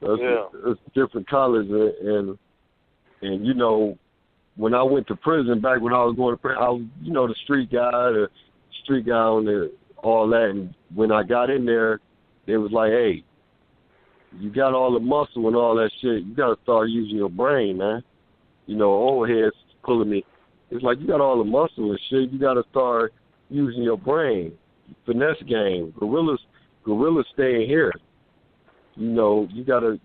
It's a different college, and when I went to prison, back when I was going to prison, I was, the street guy on all that, and when I got in there, it was like, hey, you got all the muscle and all that shit. You got to start using your brain, man. Old heads pulling me. It's like you got all the muscle and shit. You got to start using your brain. Finesse game. Gorillas stay here. You gotta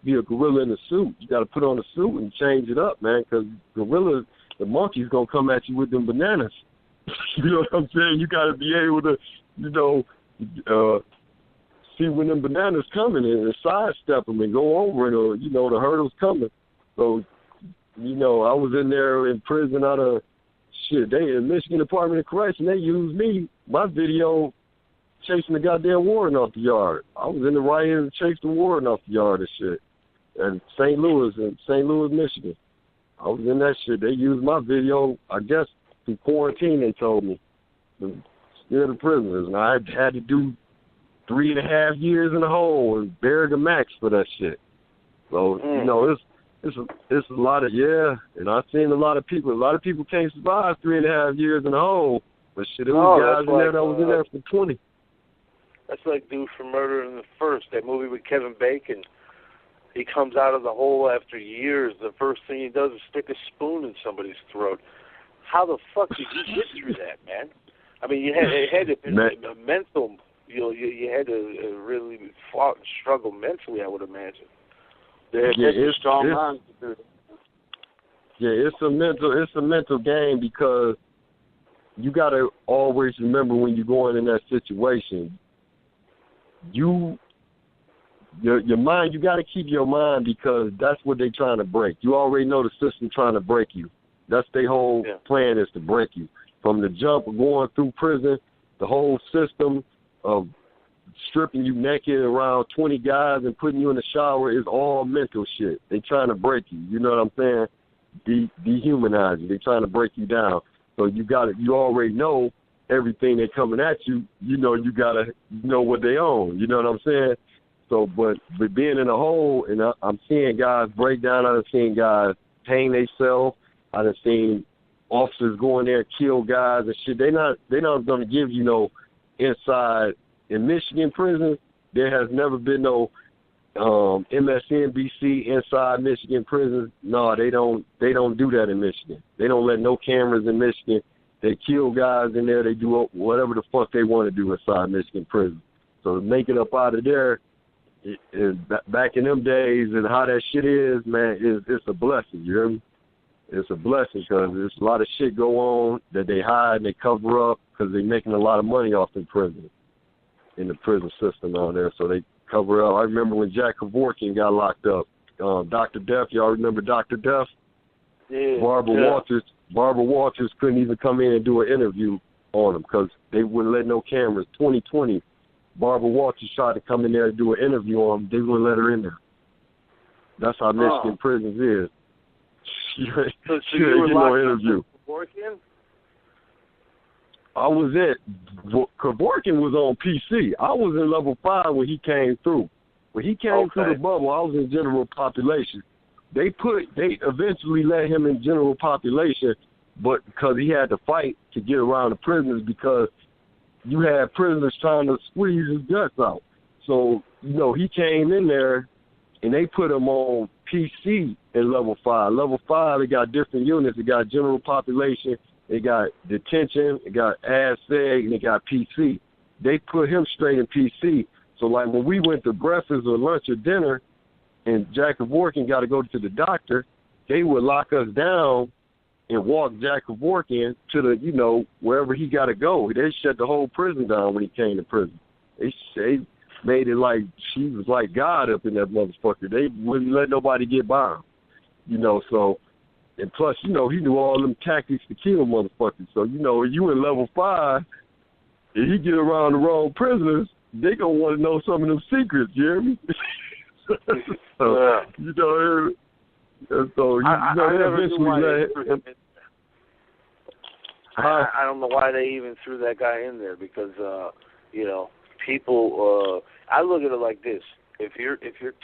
be a gorilla in a suit. You gotta put on a suit and change it up, man. Because gorillas, the monkey's gonna come at you with them bananas. You know what I'm saying? You gotta be able to, see when them bananas coming and sidestep them and go over it, or the hurdles coming. So, I was in there in prison out of shit. They in Michigan Department of Correction. They used me, my video, chasing the goddamn warden off the yard. I was in the right end to chase the warden off the yard and shit. And St. Louis, Michigan. I was in that shit. They used my video, I guess, through quarantine, they told me. Scared of prisoners. And I had to do 3.5 years in the hole and buried a max for that shit. So, it's a lot of, and I've seen a lot of people. A lot of people can't survive 3.5 years in the hole. But shit, there was guys in there that was in there for 20. That's like dude from Murder in the First, that movie with Kevin Bacon. He comes out of the hole after years. The first thing he does is stick a spoon in somebody's throat. How the fuck did you get through that, man? I mean, it had to be a mental you had to really fought and struggle mentally, I would imagine. It's strong mind to do that. Yeah, it's a mental game because you gotta always remember when you're going in that situation, your mind, you gotta keep your mind because that's what they're trying to break. You already know the system trying to break you. That's their whole plan is to break you. From the jump of going through prison, the whole system of stripping you naked around 20 guys and putting you in the shower is all mental shit. They trying to break you. You know what I'm saying? Dehumanize you. They trying to break you down. So you already know everything they coming at you. You know you gotta know what they own. You know what I'm saying? So, but being in a hole, and I'm seeing guys break down. I've seen guys hang themselves. I've seen officers go in there and kill guys and shit. They're not gonna give you no inside. In Michigan prison, there has never been no MSNBC inside Michigan prison. No, they don't do that in Michigan. They don't let no cameras in Michigan. They kill guys in there. They do whatever the fuck they want to do inside Michigan prison. So to make it up out of there, back in them days and how that shit is, man, it's a blessing. You hear me? It's a blessing because there's a lot of shit go on that they hide and they cover up because they're making a lot of money off in prison. In the prison system on there, so they cover up. I remember when Jack Kevorkian got locked up. Dr. Death, y'all remember Dr. Death? Yeah. Barbara Walters couldn't even come in and do an interview on him because they wouldn't let no cameras. 2020, Barbara Walters tried to come in there and do an interview on him. They wouldn't let her in there. That's how Michigan prisons is. She ain't get no interview. Kevorkian? I was Kevorkian was on PC. I was in level 5 when he came through. When he came through the bubble, I was in general population. They eventually let him in general population, but because he had to fight to get around the prisoners because you had prisoners trying to squeeze his guts out. So, he came in there and they put him on PC in level 5. Level 5, they got different units. They got general population. They got detention, they got ASSEG, and they got PC. They put him straight in PC. So, like, when we went to breakfast or lunch or dinner and Jack Kevorkian got to go to the doctor, they would lock us down and walk Jack Kevorkian to the, wherever he got to go. They shut the whole prison down when he came to prison. They made it like she was like God up in that motherfucker. They wouldn't let nobody get by him, so... And plus, he knew all them tactics to kill motherfuckers. So, you in level 5, if he get around the wrong prisoners, they going to want to know some of them secrets, you hear me? I don't know why they even threw that guy in there because, people, I look at it like this. If you're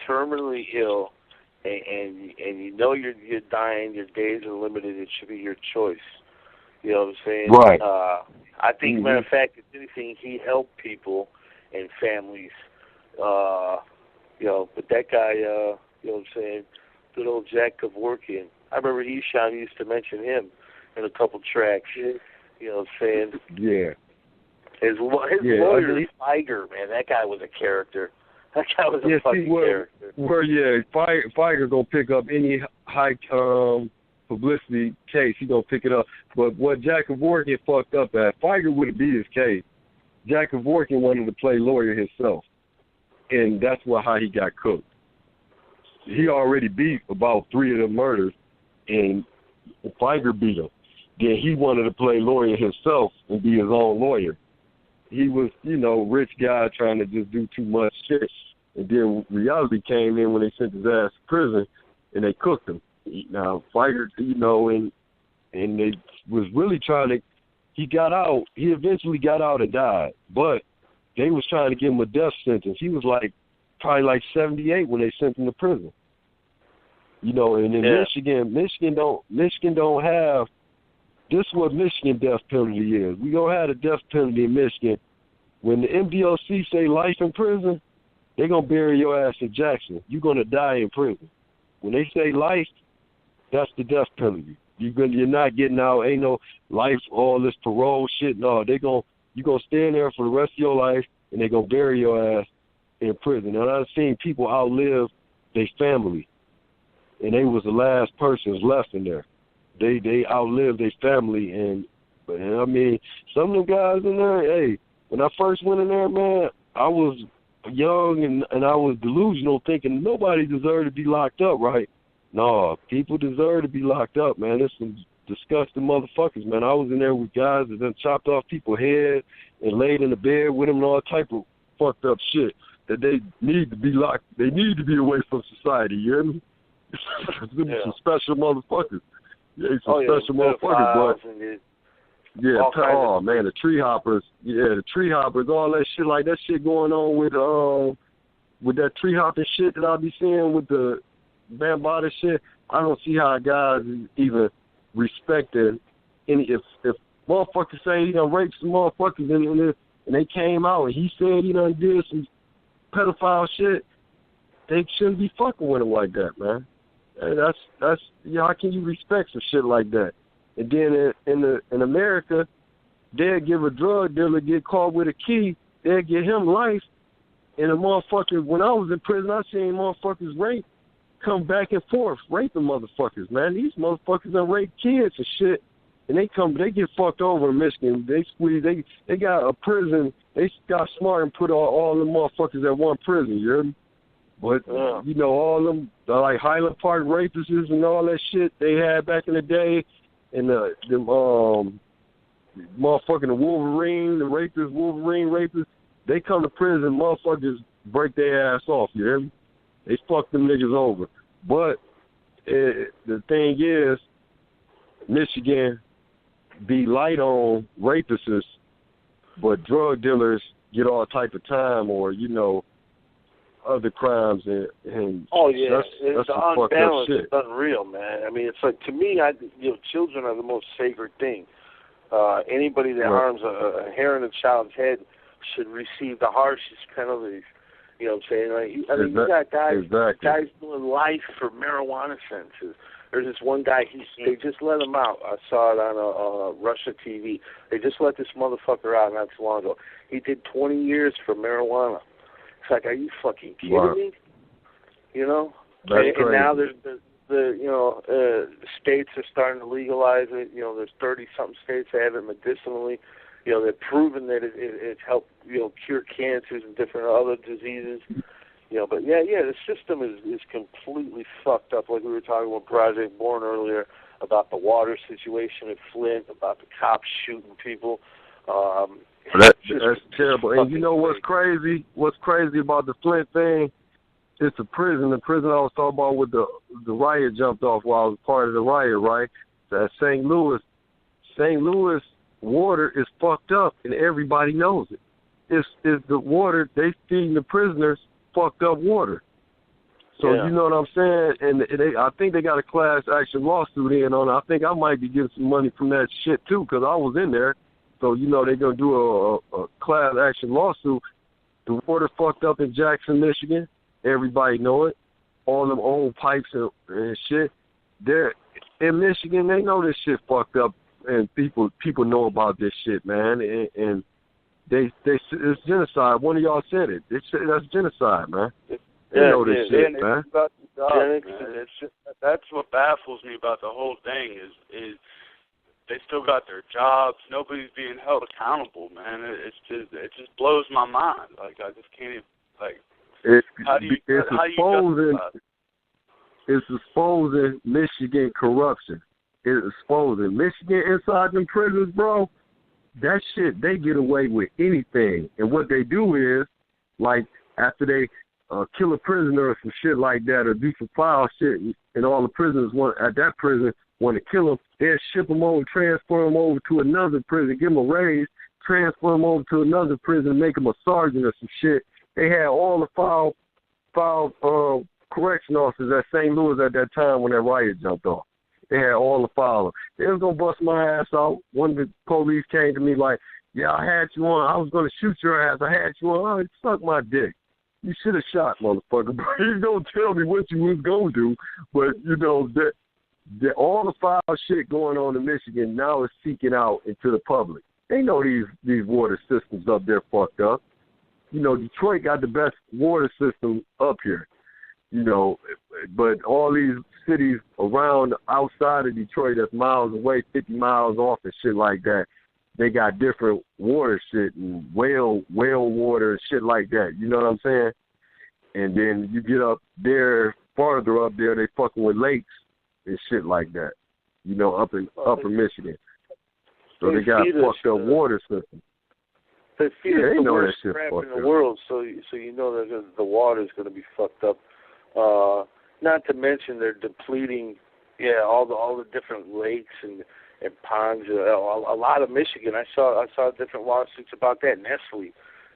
terminally ill, and you're dying, your days are limited, it should be your choice. You know what I'm saying? Right. I think, matter of fact, if anything, he helped people and families. But that guy, you know what I'm saying, good old Jack Kevorkian. I remember Esham used to mention him in a couple tracks. You know what I'm saying? Yeah. His lawyer, Feiger, man, that guy was a character. That guy was a fucking character. Feiger gonna pick up any high publicity case. He gonna pick it up. But what Jack Kevorkian fucked up at, Feiger would have beat his case. Jack Kevorkian wanted to play lawyer himself, and that's how he got cooked. He already beat about 3 of the murders, and Feiger beat him. Then he wanted to play lawyer himself and be his own lawyer. He was, rich guy trying to just do too much shit. And then reality came in when they sent his ass to prison and they cooked him. Now, Feiger, and they was really trying to, he got out. He eventually got out and died. But they was trying to give him a death sentence. He was probably like 78 when they sent him to prison. And in Michigan don't have, this is what Michigan death penalty is. We don't have a death penalty in Michigan. When the MDOC say life in prison, they're going to bury your ass in Jackson. You're going to die in prison. When they say life, that's the death penalty. You're not getting out. Ain't no life, all this parole shit. No, you're going to stay in there for the rest of your life. and they gonna bury your ass in prison. And I've seen people outlive their family, and they was the last persons left in there. They outlived their family, and I mean, some of them guys in there, hey, when I first went in there, man, I was young and I was delusional, thinking nobody deserved to be locked up, right? No, people deserve to be locked up, man. There's some disgusting motherfuckers, man. I was in there with guys that done chopped off people's head and laid in the bed with them and all type of fucked up shit that they need to be locked. They need to be away from society, you hear me? Some special motherfuckers. Yeah, some special motherfuckers, but yeah, man, the tree hoppers, all that shit, like that shit going on with that tree hopping shit that I be seeing with the Bambaataa shit. I don't see how guys even respecting any. If motherfuckers say he done raped some motherfuckers and they came out and he said he done did some pedophile shit, they shouldn't be fucking with him like that, man. And that's how can you respect some shit like that? And then in America, they'll give a drug dealer get caught with a key, they'll get him life. And the motherfucker, when I was in prison, I seen motherfuckers come back and forth, raping motherfuckers, man. These motherfuckers done rape kids and shit. And they get fucked over in Michigan. They got a prison, they got smart and put all them motherfuckers at one prison, you hear me? But, you know, all them, like Highland Park rapists and all that shit they had back in the day, and the motherfucking Wolverine rapists, they come to prison, motherfuckers break their ass off, you hear me? They fuck them niggas over. But the thing is, Michigan be light on rapists, but drug dealers get all type of time or, you know, other crimes and that's the unbalance is unreal, man. I mean, it's like, to me, children are the most sacred thing. Anybody that harms a hair in a child's head should receive the harshest penalties. You know what I'm saying? Like, I mean, you got guys doing life for marijuana sentences. There's this one guy, they just let him out. I saw it on Russia TV. They just let this motherfucker out not too long ago. He did 20 years for marijuana. It's like, are you fucking kidding me? You know? And now there's the states are starting to legalize it. You know, there's 30-something states that have it medicinally. You know, they're proving that it's helped, you know, cure cancers and different other diseases. You know, but the system is completely fucked up. Like we were talking with Project Born earlier about the water situation at Flint, about the cops shooting people. That's terrible. And you know what's crazy? What's crazy about the Flint thing? It's a prison. The prison I was talking about with the riot jumped off while I was part of the riot, right? That St. Louis water is fucked up, and everybody knows it. It's the water they feeding the prisoners fucked up water. So you know what I'm saying? And I think they got a class action lawsuit in on it. I think I might be getting some money from that shit too, because I was in there. So you know they're gonna do a class action lawsuit. The water fucked up in Jackson, Michigan. Everybody know it. All them old pipes and shit. They're in Michigan. They know this shit fucked up, and people know about this shit, man. And it's genocide. One of y'all said it. That's genocide, man. They know this shit, man. It's just, that's what baffles me about the whole thing is they still got their jobs. Nobody's being held accountable, man. It just blows my mind. Like, I just can't even, how do you justify it? It's exposing Michigan corruption. It's exposing Michigan inside them prisons, bro. That shit, they get away with anything. And what they do is, like, after they kill a prisoner or some shit like that, or do some foul shit, and all the prisoners at that prison want to kill them, they'll ship them over, transfer them over to another prison, give them a raise, transfer them over to another prison, make them a sergeant or some shit. They had all the foul correction officers at St. Louis at that time when that riot jumped off. They had all the foul. They was going to bust my ass out. One of the police came to me like, yeah, I had you on. I was going to shoot your ass. I had you on. Oh, suck my dick. You should have shot, motherfucker. But you don't tell me what you was going to do. But, you know, that all the foul shit going on in Michigan now is seeking out into the public. They know these water systems up there fucked up. you know, Detroit got the best water system up here, you know, but all these cities around outside of Detroit that's miles away, 50 miles off and shit like that, they got different water shit and whale water and shit like that. You know what I'm saying? And then you get up there, farther up there, they fucking with lakes and shit like that. You know, up in Upper Michigan. So they got fucked up water system. They feed us the know worst that shit crap in the up. world, so you know that the water is going to be fucked up. Not to mention they're depleting, all the different lakes and ponds. A lot of Michigan. I saw different lawsuits about that. Nestle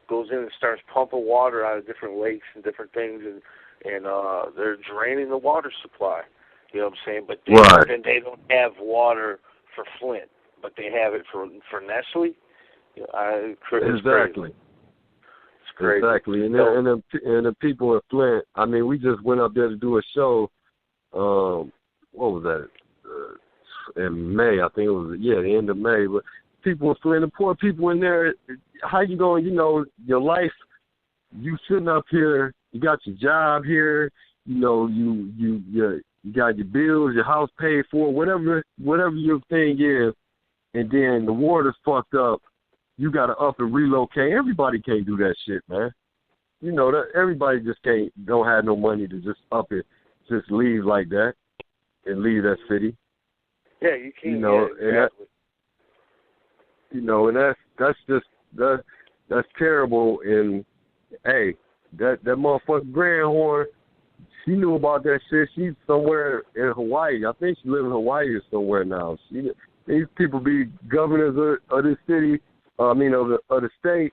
goes in and starts pumping water out of different lakes and different things, and they're draining the water supply. You know what I'm saying? But they don't have water for Flint, but they have it for Nestle. Exactly. It's crazy. Exactly. And the people at Flint, I mean, we just went up there to do a show. What was that? In May, I think it was. The end of May. But people in Flint, the poor people in there, how you going? You know, your life. You sitting up here. You got your job here. You know, you got your bills, your house paid for, whatever your thing is, and then the water's fucked up. You got to up and relocate. Everybody can't do that shit, man. You know that everybody just don't have no money to just up it, just leave like that, and leave that city. Yeah, you can't. You know, exactly. And that's terrible. And hey, that motherfucking Grandhorn, she knew about that shit. She's somewhere in Hawaii. I think she lives in Hawaii or somewhere now. These people be governors of this city. Of the state.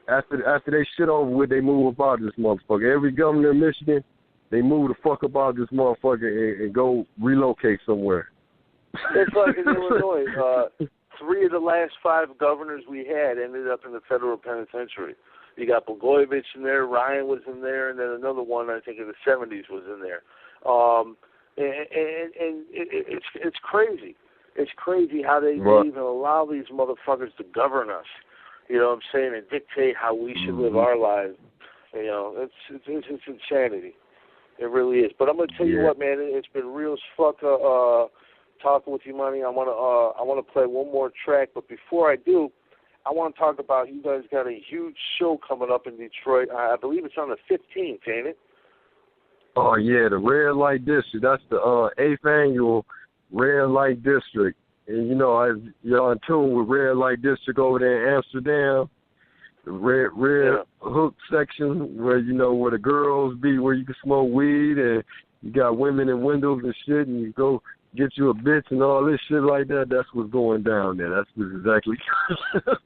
After they shit over with, they move about this motherfucker. Every governor in Michigan, they move the fuck about this motherfucker and go relocate somewhere. It's like in Illinois. 3 of the last 5 governors we had ended up in the federal penitentiary. You got Blagojevich in there, Ryan was in there, and then another one I think in the 70s was in there. And it's crazy. It's crazy how they even allow these motherfuckers to govern us. You know what I'm saying? And dictate how we should live our lives. You know, it's insanity. It really is. But I'm gonna tell you what, man. It's been real as fuck talking with you, Money. I wanna play one more track, but before I do, I want to talk about you guys got a huge show coming up in Detroit. I believe it's on the 15th, ain't it? Oh yeah, the Red Light District. That's the 8th annual Red Light District. And you're in tune with Red Light District over there in Amsterdam. The red hook section where where the girls be, where you can smoke weed, and you got women in windows and shit, and you go get you a bitch and all this shit like that. That's what's going down there. That's exactly that's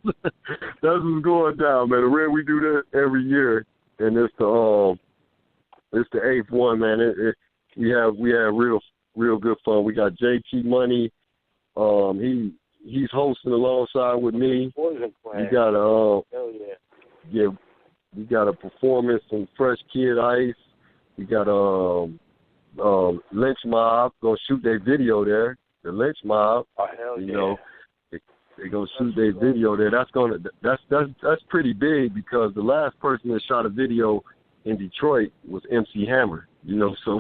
what's going down, man. We do that every year, and it's the 8th one, man. We have real good fun. We got JT Money. He's hosting alongside with me. We got we got a performance from Fresh Kid Ice. We got Lynch Mob gonna shoot their video there. The Lynch Mob. Oh hell yeah. They gonna shoot their video there. That's pretty big because the last person that shot a video in Detroit was MC Hammer. So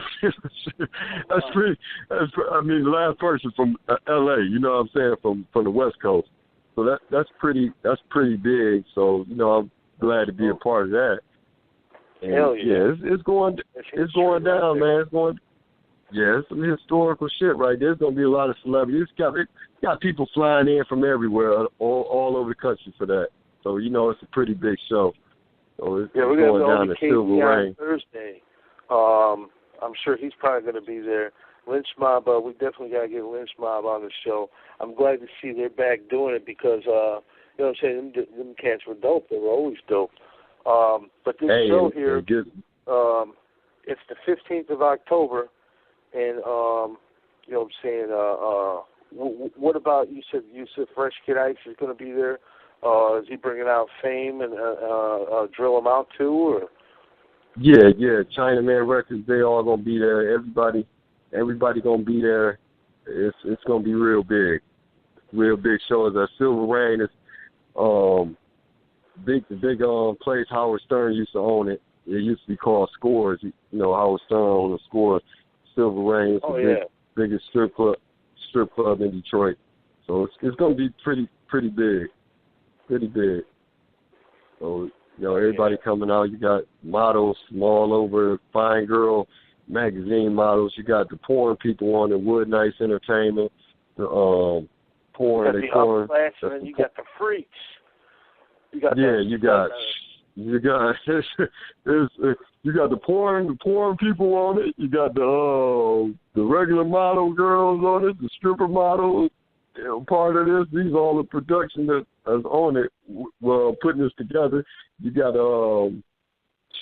that's pretty. The last person from LA. You know what I'm saying, from the West Coast. So that's pretty big. So I'm glad to be a part of that. And hell yeah. It's going down, man. It's going. Yeah, it's some historical shit right there. There's gonna be a lot of celebrities. It's got people flying in from everywhere, all over the country for that. So it's a pretty big show. So it's we're going down to Silver Rain Thursday. I'm sure he's probably going to be there. Lynch Mob, we definitely got to get Lynch Mob on the show. I'm glad to see they're back doing it because, what I'm saying, them cats were dope. They were always dope. But this show here, it's the 15th of October, and, what I'm saying, what about, you said Fresh Kid Ice is going to be there? Is he bringing out Fame and Drill Him Out too, or? Yeah, Chinaman Records, they all gonna be there. Everybody gonna be there. It's gonna be real big show. As a Silver Rain is big place Howard Stern used to own it. It used to be called Scores. You know, Howard Stern owned the Scores. Silver Rain, biggest strip club in Detroit. So it's going to be pretty big. So, you know, everybody coming out. You got models from all over, fine girl magazine models. You got the porn people on the Wood Nights Entertainment. The porn. You got the upclass, and then you got the freaks. You got the porn people on it. You got the regular model girls on it, the stripper models. You know, part of this. These are all the production that is on it. Well, putting this together. You got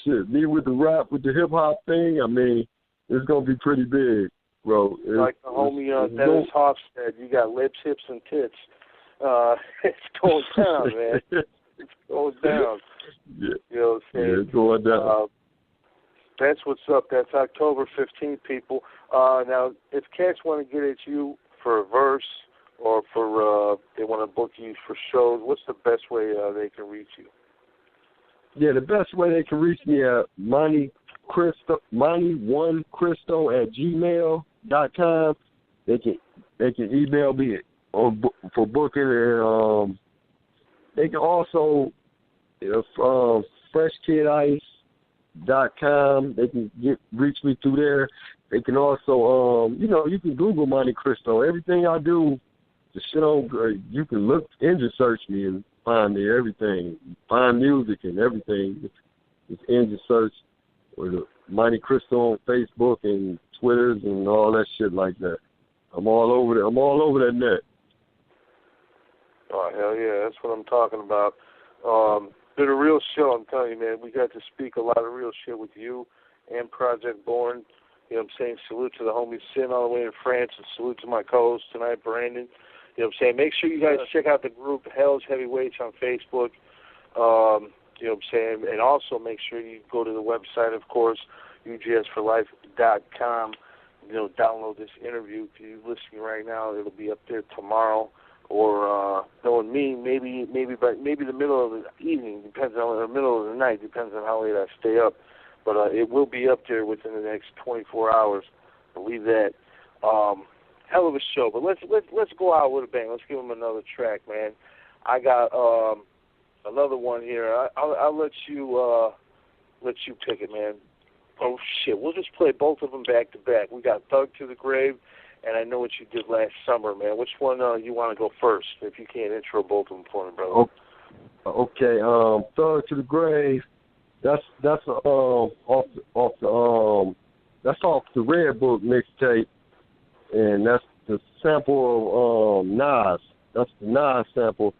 me with the rap, with the hip hop thing. I mean, it's gonna be pretty big, bro. Like the homie Dennis Hoff said, you got lips, hips, and tits. It's going down, man. It's going down. Yeah. You know what I'm saying? Yeah, it's going down. That's what's up. That's October 15th, people. Now, if cats want to get at you for a verse or for they want to book you for shows, what's the best way they can reach you? Yeah, the best way they can reach me at Monte1Cristoe@gmail.com. They can email me for booking, and they can also freshkidice.com. They can reach me through there. They can also you can Google Monte Cristoe. Everything I do, the shit on, you can look, engine search me and find me everything. Find music and everything. It's engine search, or the Monte Cristoe on Facebook and Twitters and all that shit like that. I'm all over there. I'm all over that net. Oh, hell yeah. That's what I'm talking about. Been a real show, I'm telling you, man. We got to speak a lot of real shit with you and Project Born. You know what I'm saying? Salute to the homie Sin all the way in France, and salute to my co-host tonight, Brandon. You know what I'm saying? Make sure you guys check out the group Hell's Heavyweights on Facebook. You know what I'm saying? And also make sure you go to the website, of course, ugsforlife.com. You know, download this interview. If you're listening right now, it'll be up there tomorrow. Or knowing me, maybe the middle of the evening, depends on the middle of the night, depends on how late I stay up. But it will be up there within the next 24 hours. Believe that. Hell of a show. But let's go out with a bang. Let's give them another track, man. I got another one here. I'll let you pick it, man. Oh shit, we'll just play both of them back to back. We got Thug to the Grave, and I Know What You Did Last Summer, man. Which one you want to go first? If you can't intro both of them for me, brother. Okay. Thug to the Grave. That's off the Red Book mixtape, and that's the sample of Nas. That's the Nas sample.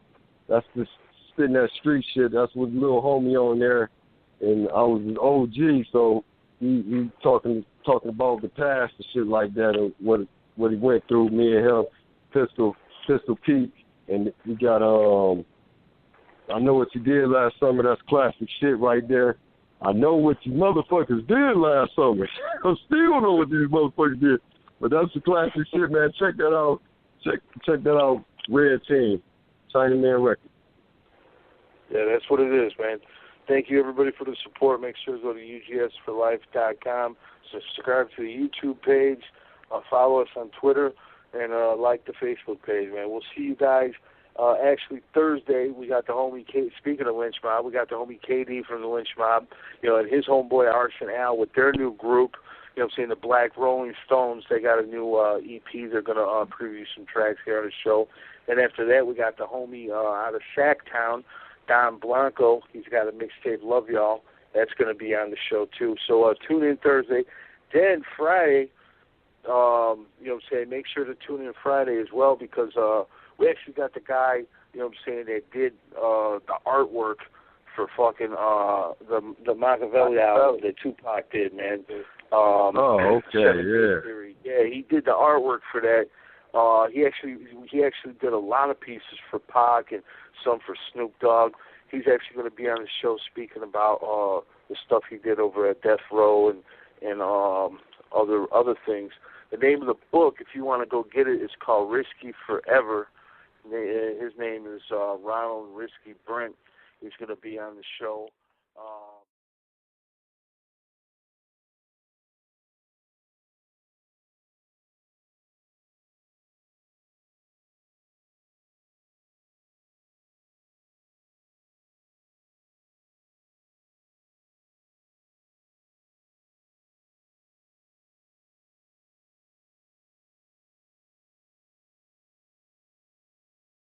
That's the spitting that street shit. That's with little homie on there, and I was an OG, so he talking about the past and shit like that, and what he went through. Me and him, Pistol Pete, and we got I Know What You Did Last Summer. That's classic shit right there. I know what you motherfuckers did last summer. I still know what these motherfuckers did. But that's the classic shit, man. Check that out. Check that out. Red Team, Chinaman Records. Yeah, that's what it is, man. Thank you, everybody, for the support. Make sure to go to ugsforlife.com. Subscribe to the YouTube page. Follow us on Twitter. And like the Facebook page, man. We'll see you guys. Actually, Thursday, we got the homie, speaking of Lynch Mob, we got the homie KD from the Lynch Mob, and his homeboy Arson Al with their new group, you know what I'm saying, the Black Rolling Stones. They got a new EP. They're going to preview some tracks here on the show. And after that, we got the homie out of Sacktown, Don Blanco. He's got a mixtape, Love Y'all. That's going to be on the show, too. So tune in Thursday. Then Friday, you know what I'm saying, make sure to tune in Friday as well, because we actually got the guy, you know what I'm saying, that did the artwork for fucking the Machiavelli album that Tupac did, man. Okay, yeah. Yeah, he did the artwork for that. He actually did a lot of pieces for Pac and some for Snoop Dogg. He's actually going to be on the show speaking about the stuff he did over at Death Row and other things. The name of the book, if you want to go get it, is called Risky Forever. His name is Ronald Risky Brent, is going to be on the show.